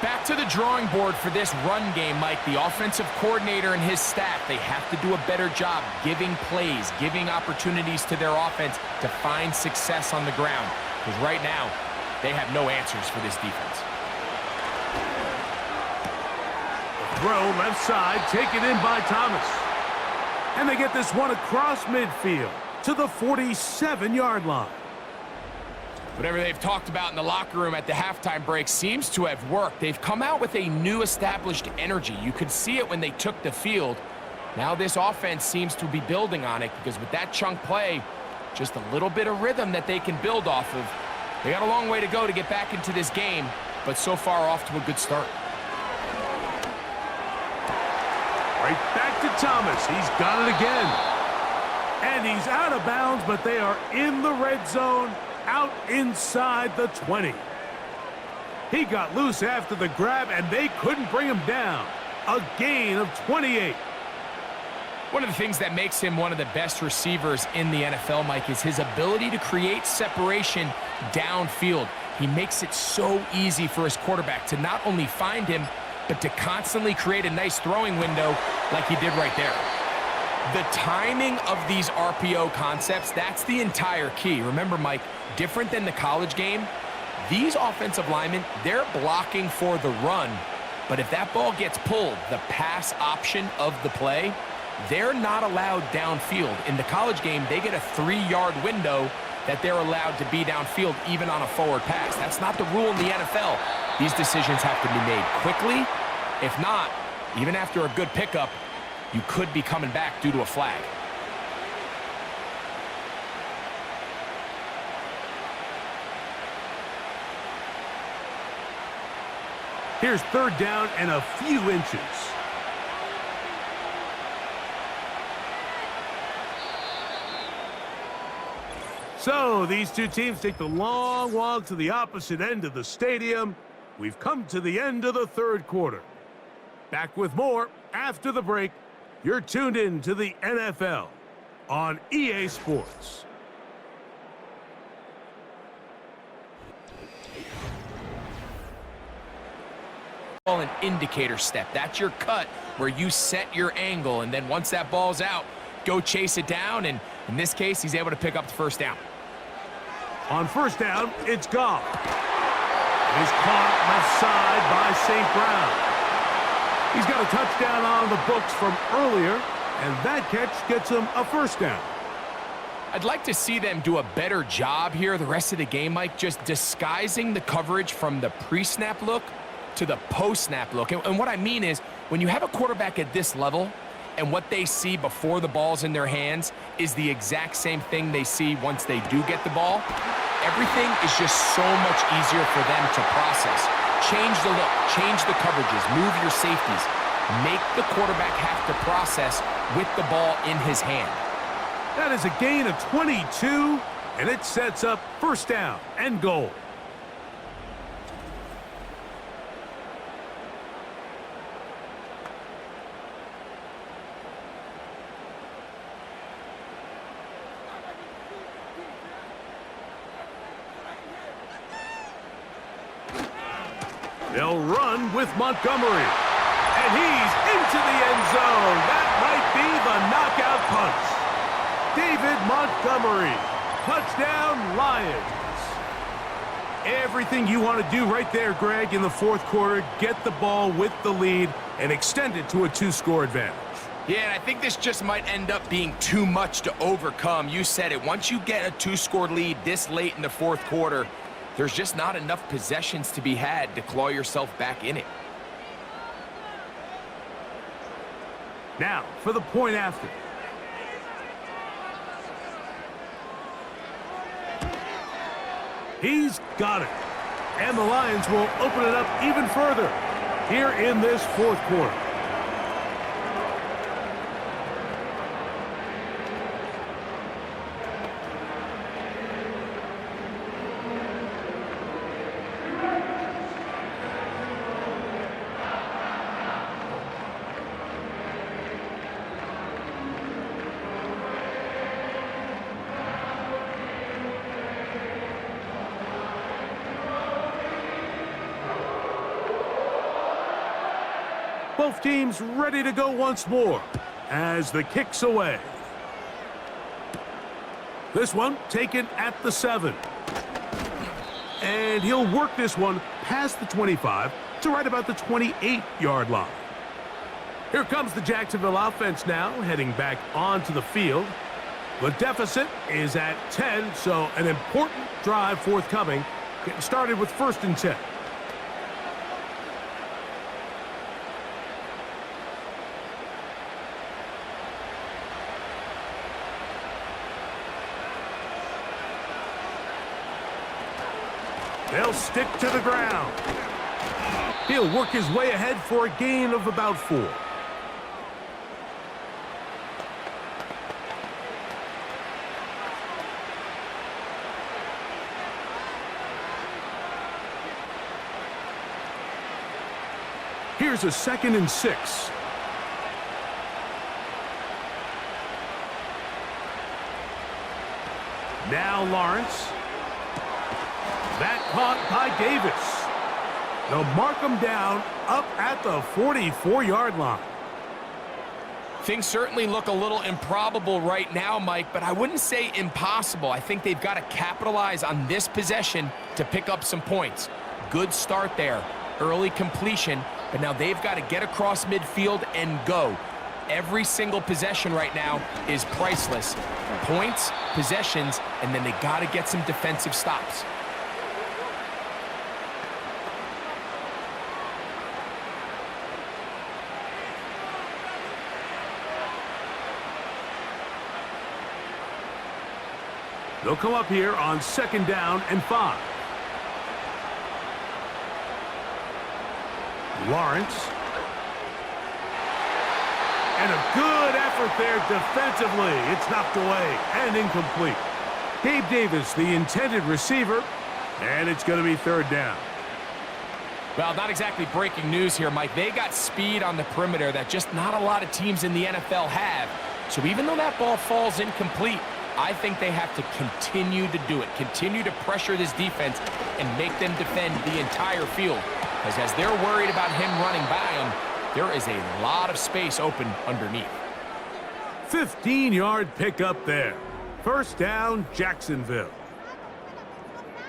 Back to the drawing board for this run game, Mike. The offensive coordinator and his staff, they have to do a better job giving plays, giving opportunities to their offense to find success on the ground. Because right now, they have no answers for this defense. Throw left side, taken in by Thomas. And they get this one across midfield to the 47-yard line. Whatever they've talked about in the locker room at the halftime break seems to have worked. They've come out with a new established energy. You could see it when they took the field. Now this offense seems to be building on it because with that chunk play, just a little bit of rhythm that they can build off of. They got a long way to go to get back into this game, but so far off to a good start. Right back to Thomas. He's got it again. And he's out of bounds, but they are in the red zone, out inside the 20. He got loose after the grab, and they couldn't bring him down. A gain of 28. One of the things that makes him one of the best receivers in the NFL, Mike, is his ability to create separation downfield. He makes it so easy for his quarterback to not only find him, but to constantly create a nice throwing window like he did right there. The timing of these RPO concepts, that's the entire key. Remember, Mike, different than the college game, these offensive linemen, they're blocking for the run, but if that ball gets pulled, the pass option of the play, they're not allowed downfield. In the college game, they get a 3-yard window that they're allowed to be downfield even on a forward pass. That's not the rule in the NFL. These decisions have to be made quickly. If not, even after a good pickup, you could be coming back due to a flag. Here's 3rd down and a few inches. So these two teams take the long walk to the opposite end of the stadium. We've come to the end of the 3rd quarter. Back with more after the break. You're tuned in to the NFL on EA Sports. An indicator step. That's your cut where you set your angle, and then once that ball's out, go chase it down, and in this case, he's able to pick up the 1st down. On 1st down, it's Goff. It is caught left side by St. Brown. He's got a touchdown on the books from earlier, and that catch gets him a 1st down. I'd like to see them do a better job here the rest of the game, Mike, just disguising the coverage from the pre-snap look to the post-snap look. And what I mean is, when you have a quarterback at this level, and what they see before the ball's in their hands is the exact same thing they see once they do get the ball, everything is just so much easier for them to process. Change the look, change the coverages, move your safeties. Make the quarterback have to process with the ball in his hand. That is a gain of 22, and it sets up first down and goal. They'll run with Montgomery. And he's into the end zone. That might be the knockout punch. David Montgomery. Touchdown, Lions. Everything you want to do right there, Greg, in the fourth quarter. Get the ball with the lead and extend it to a 2-score advantage. Yeah, and I think this just might end up being too much to overcome. You said it. Once you get a 2-score lead this late in the fourth quarter, there's just not enough possessions to be had to claw yourself back in it. Now, for the point after. He's got it. And the Lions will open it up even further here in this fourth quarter. Both teams ready to go once more as the kick's away. This one taken at the 7. And he'll work this one past the 25 to right about the 28-yard line. Here comes the Jacksonville offense now, heading back onto the field. The deficit is at 10, so an important drive forthcoming. Getting started with 1st and 10. They'll stick to the ground. He'll work his way ahead for a gain of about 4. Here's a 2nd and 6. Now Lawrence. That caught by Davis. They'll mark him down up at the 44-yard line. Things certainly look a little improbable right now, Mike, but I wouldn't say impossible. I think they've got to capitalize on this possession to pick up some points. Good start there. Early completion, but now they've got to get across midfield and go. Every single possession right now is priceless. Points, possessions, and then they got to get some defensive stops. They'll come up here on 2nd down and 5. Lawrence. And a good effort there defensively. It's knocked away and incomplete. Gabe Davis, the intended receiver, and it's going to be 3rd down. Well, not exactly breaking news here, Mike. They got speed on the perimeter that just not a lot of teams in the NFL have. So even though that ball falls incomplete, I think they have to continue to do it, continue to pressure this defense and make them defend the entire field. Because as they're worried about him running by them, there is a lot of space open underneath. 15-yard pickup there. 1st down, Jacksonville.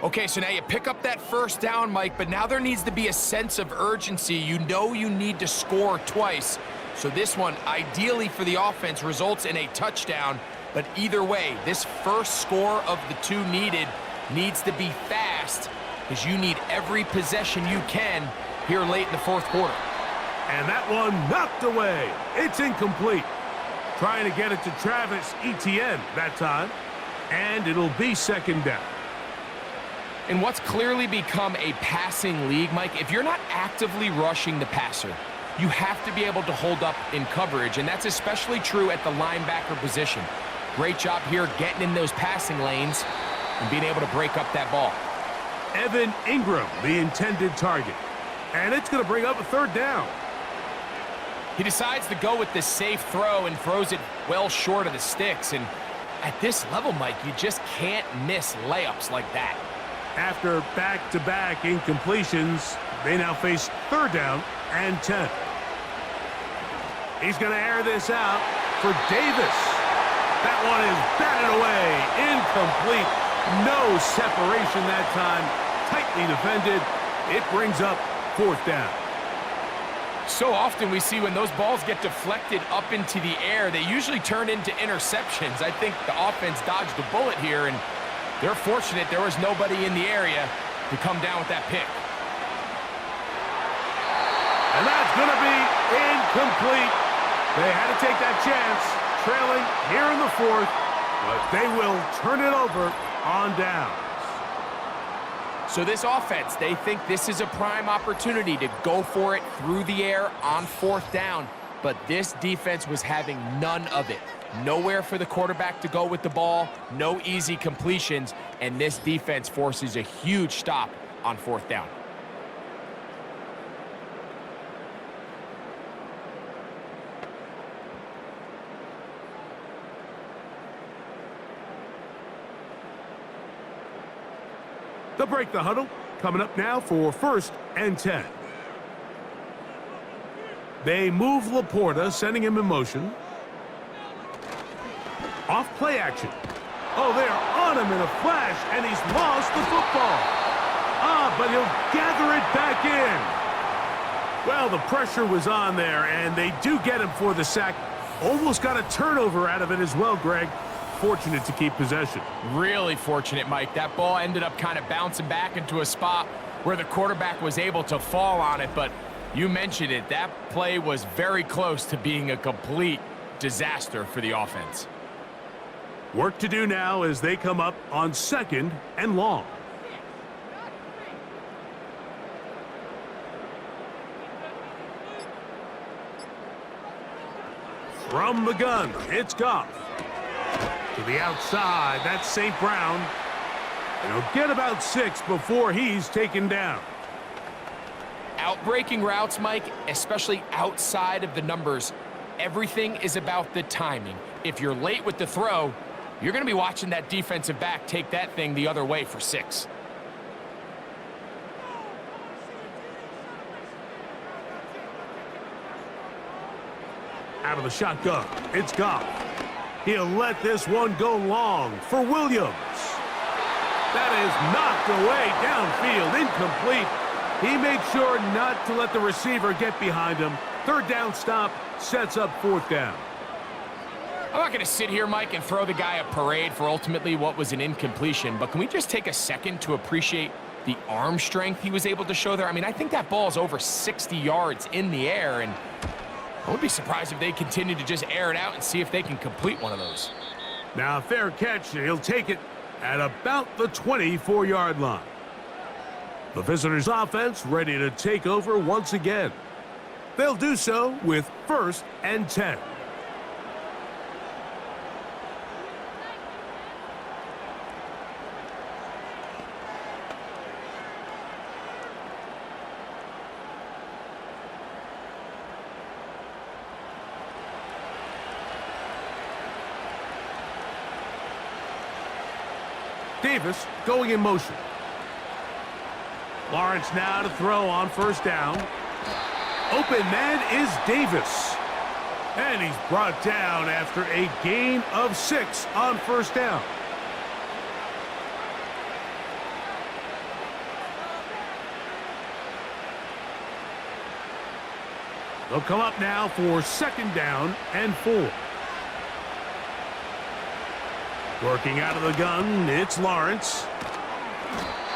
Okay, so now you pick up that 1st down, Mike, but now there needs to be a sense of urgency. You know you need to score twice. So this one, ideally for the offense, results in a touchdown. But either way, this first score of the 2 needed needs to be fast because you need every possession you can here late in the 4th quarter. And that one knocked away. It's incomplete. Trying to get it to Travis Etienne that time. And it'll be 2nd down. In what's clearly become a passing league, Mike, if you're not actively rushing the passer, you have to be able to hold up in coverage, and that's especially true at the linebacker position. Great job here getting in those passing lanes and being able to break up that ball. Evan Ingram, the intended target. And it's going to bring up a third down. He decides to go with the safe throw and throws it well short of the sticks. And at this level, Mike, you just can't miss layups like that. After back-to-back incompletions, they now face third down and 10. He's going to air this out for Davis. That one is batted away. Incomplete. No separation that time. Tightly defended. It brings up fourth down. So often we see when those balls get deflected up into the air, they usually turn into interceptions. I think the offense dodged a bullet here, and they're fortunate there was nobody in the area to come down with that pick. And that's going to be incomplete. They had to take that chance, trailing here in the fourth, but they will turn it over on downs. So this offense, they think this is a prime opportunity to go for it through the air on fourth down, but this defense was having none of it. Nowhere for the quarterback to go with the ball, no easy completions, and this defense forces a huge stop on fourth down. They'll break the huddle. Coming up now for first and 10. They move Laporta, sending him in motion. Off play action. Oh, they are on him in a flash, and he's lost the football. But he'll gather it back in. Well, the pressure was on there, and they do get him for the sack. Almost got a turnover out of it as well, Greg. Fortunate to keep possession. Really fortunate, Mike. That ball ended up kind of bouncing back into a spot where the quarterback was able to fall on it, but you mentioned it. That play was very close to being a complete disaster for the offense. Work to do now as they come up on second and long. From the gun, it's Goff. To the outside, that's St. Brown. And he'll get about 6 before he's taken down. Outbreaking routes, Mike, especially outside of the numbers, everything is about the timing. If you're late with the throw, you're going to be watching that defensive back take that thing the other way for 6. Out of the shotgun, it's Goff. He'll let this one go long for Williams. That is knocked away downfield, incomplete. He made sure not to let the receiver get behind him. Third down stop sets up fourth down. I'm not going to sit here, Mike, and throw the guy a parade for ultimately what was an incompletion, but can we just take a second to appreciate the arm strength he was able to show there? I mean, I think that ball's over 60 yards in the air, and I would be surprised if they continue to just air it out and see if they can complete one of those. Now, a fair catch, and he'll take it at about the 24-yard line. The visitors' offense ready to take over once again. They'll do so with first and 10. Davis going in motion. Lawrence now to throw on first down. Open man is Davis. And he's brought down after a gain of 6 on first down. They'll come up now for second down and 4. Working out of the gun, it's Lawrence.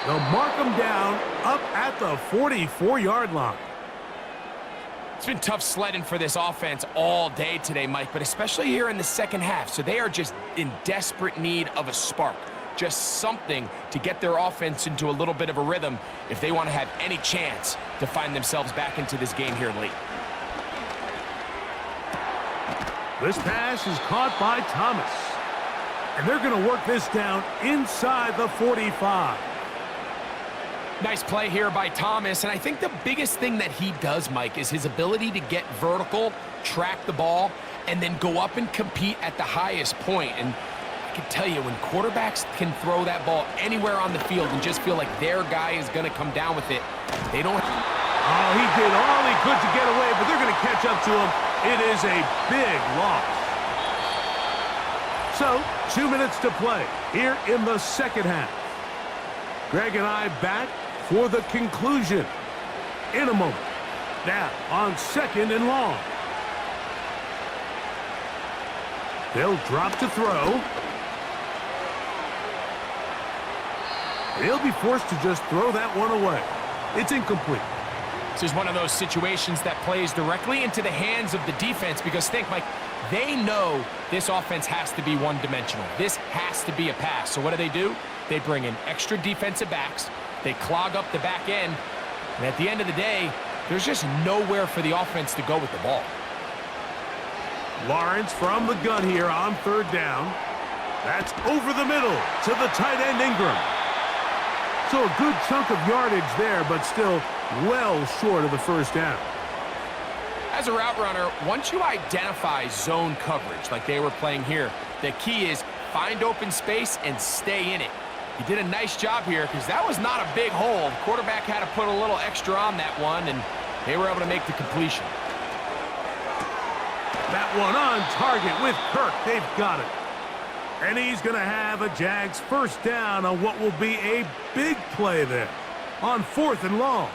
They'll mark him down up at the 44-yard line. It's been tough sledding for this offense all day today, Mike, but especially here in the second half. So they are just in desperate need of a spark. just something to get their offense into a little bit of a rhythm if they want to have any chance to find themselves back into this game here late. This pass is caught by Thomas. And they're going to work this down inside the 45. Nice play here by Thomas, and I think the biggest thing that he does, Mike, is his ability to get vertical, track the ball, and then go up and compete at the highest point. And I can tell you, when quarterbacks can throw that ball anywhere on the field and just feel like their guy is going to come down with it, they don't... Oh, he did all he could to get away, but they're going to catch up to him. It is a big loss. So, 2 minutes to play here in the second half. Greg and I back for the conclusion in a moment. Now, on second and long. They'll drop to throw. He'll be forced to just throw that one away. It's incomplete. This is one of those situations that plays directly into the hands of the defense because think, Mike, they know this offense has to be one-dimensional. This has to be a pass. So what do? They bring in extra defensive backs. They clog up the back end. And at the end of the day, there's just nowhere for the offense to go with the ball. Lawrence from the gun here on third down. That's over the middle to the tight end Ingram. So a good chunk of yardage there, but still well short of the first down. As a route runner, once you identify zone coverage like they were playing here, the key is find open space and stay in it. He did a nice job here because that was not a big hole. The quarterback had to put a little extra on that one, and they were able to make the completion. That one on target with Kirk. They've got it. And he's going to have a Jags first down on what will be a big play there on fourth and long.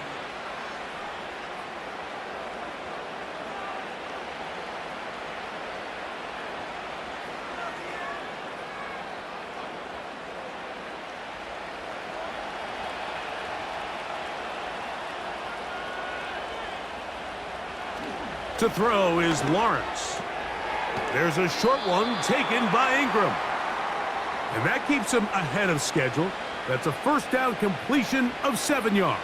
To throw is Lawrence. There's a short one taken by Ingram. And that keeps him ahead of schedule. That's a first down completion of 7 yards.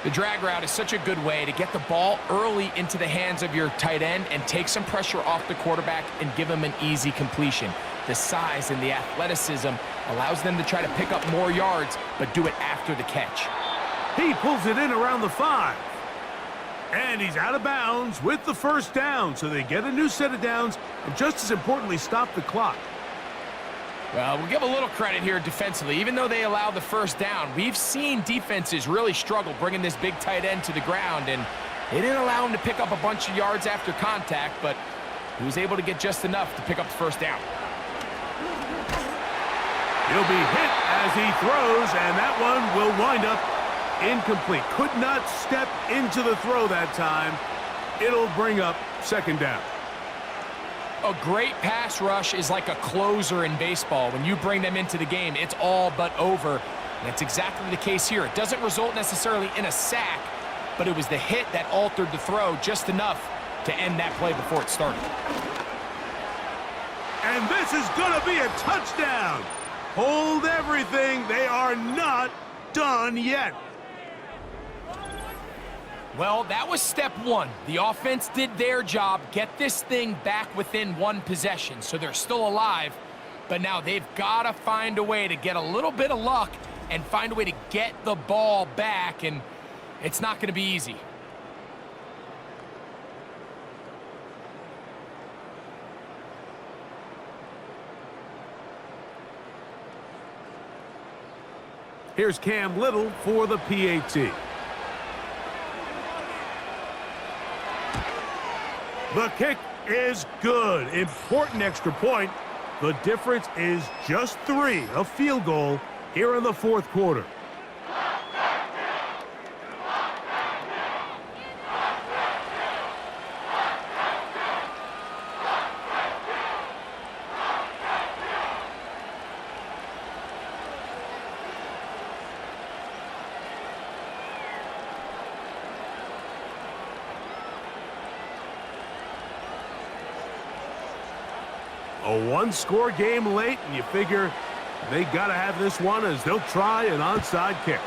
The drag route is such a good way to get the ball early into the hands of your tight end and take some pressure off the quarterback and give him an easy completion. The size and the athleticism allows them to try to pick up more yards, but do it after the catch. He pulls it in around the 5. And he's out of bounds with the first down, so they get a new set of downs and just as importantly stop the clock. Well, we'll give a little credit here defensively. Even though they allowed the first down, we've seen defenses really struggle bringing this big tight end to the ground, and they didn't allow him to pick up a bunch of yards after contact, but he was able to get just enough to pick up the first down. He'll be hit as he throws, and that one will wind up incomplete. Could not step into the throw that time. It'll bring up second down. A great pass rush is like a closer in baseball. When you bring them into the game, it's all but over. And that's exactly the case here. It doesn't result necessarily in a sack, but it was the hit that altered the throw just enough to end that play before it started. And this is going to be a touchdown. Hold everything. They are not done yet. Well, that was step one. The offense did their job, get this thing back within one possession, so they're still alive. But now they've got to find a way to get a little bit of luck and find a way to get the ball back, and it's not going to be easy. Here's Cam Little for the PAT. The kick is good. Important extra point. The difference is just 3, a field goal here in the fourth quarter. A one-score game late, and you figure They got to have this one as they'll try an onside kick.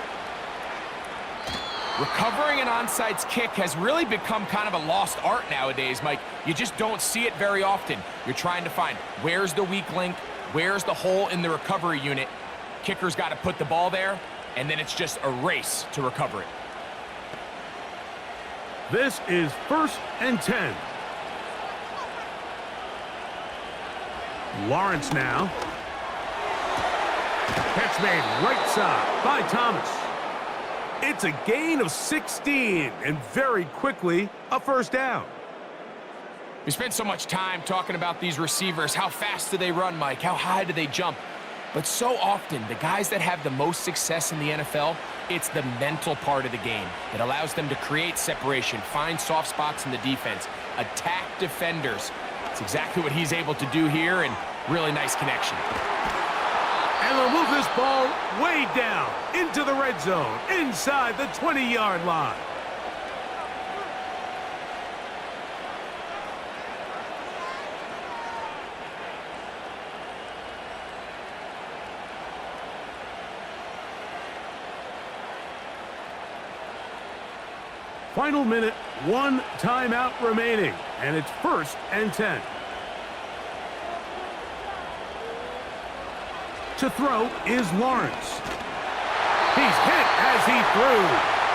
Recovering an onside kick has really become kind of a lost art nowadays, Mike. You just don't see it very often. You're trying to find where's the weak link, where's the hole in the recovery unit. Kicker's got to put the ball there, and then it's just a race to recover it. This is 1st and 10. Lawrence now. Catch made right side by Thomas. It's a gain of 16, and very quickly, a first down. We spent so much time talking about these receivers. How fast do they run, Mike? How high do they jump? But so often, the guys that have the most success in the NFL, it's the mental part of the game that allows them to create separation, find soft spots in the defense, attack defenders. It's exactly what he's able to do here, and really nice connection. And they'll move this ball way down into the red zone, inside the 20-yard line. Final minute, 1 timeout remaining, and it's 1st and 10. To throw is Lawrence. He's hit as he threw.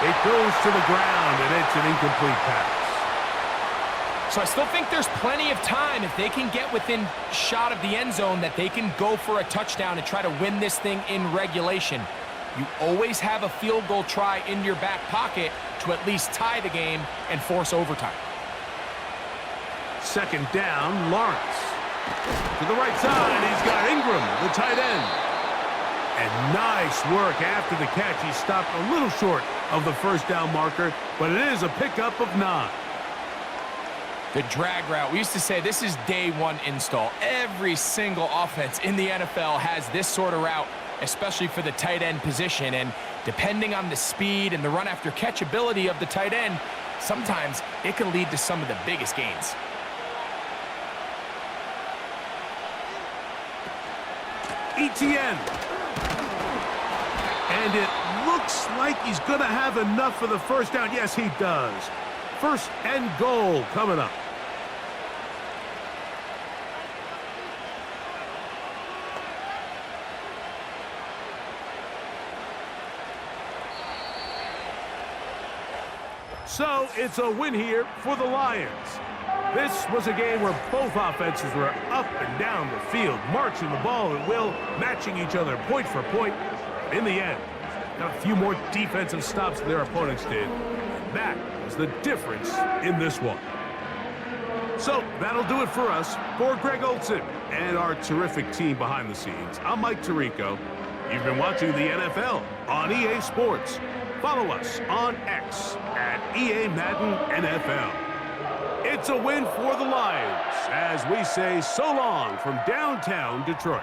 It goes to the ground, and it's an incomplete pass. So I still think there's plenty of time if they can get within shot of the end zone that they can go for a touchdown and try to win this thing in regulation. You always have a field goal try in your back pocket to at least tie the game and force overtime. 2nd down, Lawrence. To the right side, he's got Ingram, the tight end. And nice work after the catch. He stopped a little short of the first down marker, but it is a pickup of 9. The drag route. We used to say this is day one install. Every single offense in the NFL has this sort of route, especially for the tight end position. And depending on the speed and the run after catch ability of the tight end, sometimes it can lead to some of the biggest gains. ETN. And it looks like he's going to have enough for the first down. Yes, he does. 1st and goal coming up. So it's a win here for the Lions. This was a game where both offenses were up and down the field, marching the ball at will, matching each other point for point. In the end, got a few more defensive stops than their opponents did. And that was the difference in this one. So that'll do it for us. For Greg Olson and our terrific team behind the scenes, I'm Mike Tirico. You've been watching the NFL on EA Sports. Follow us on X at EA Madden NFL. It's a win for the Lions as we say so long from downtown Detroit.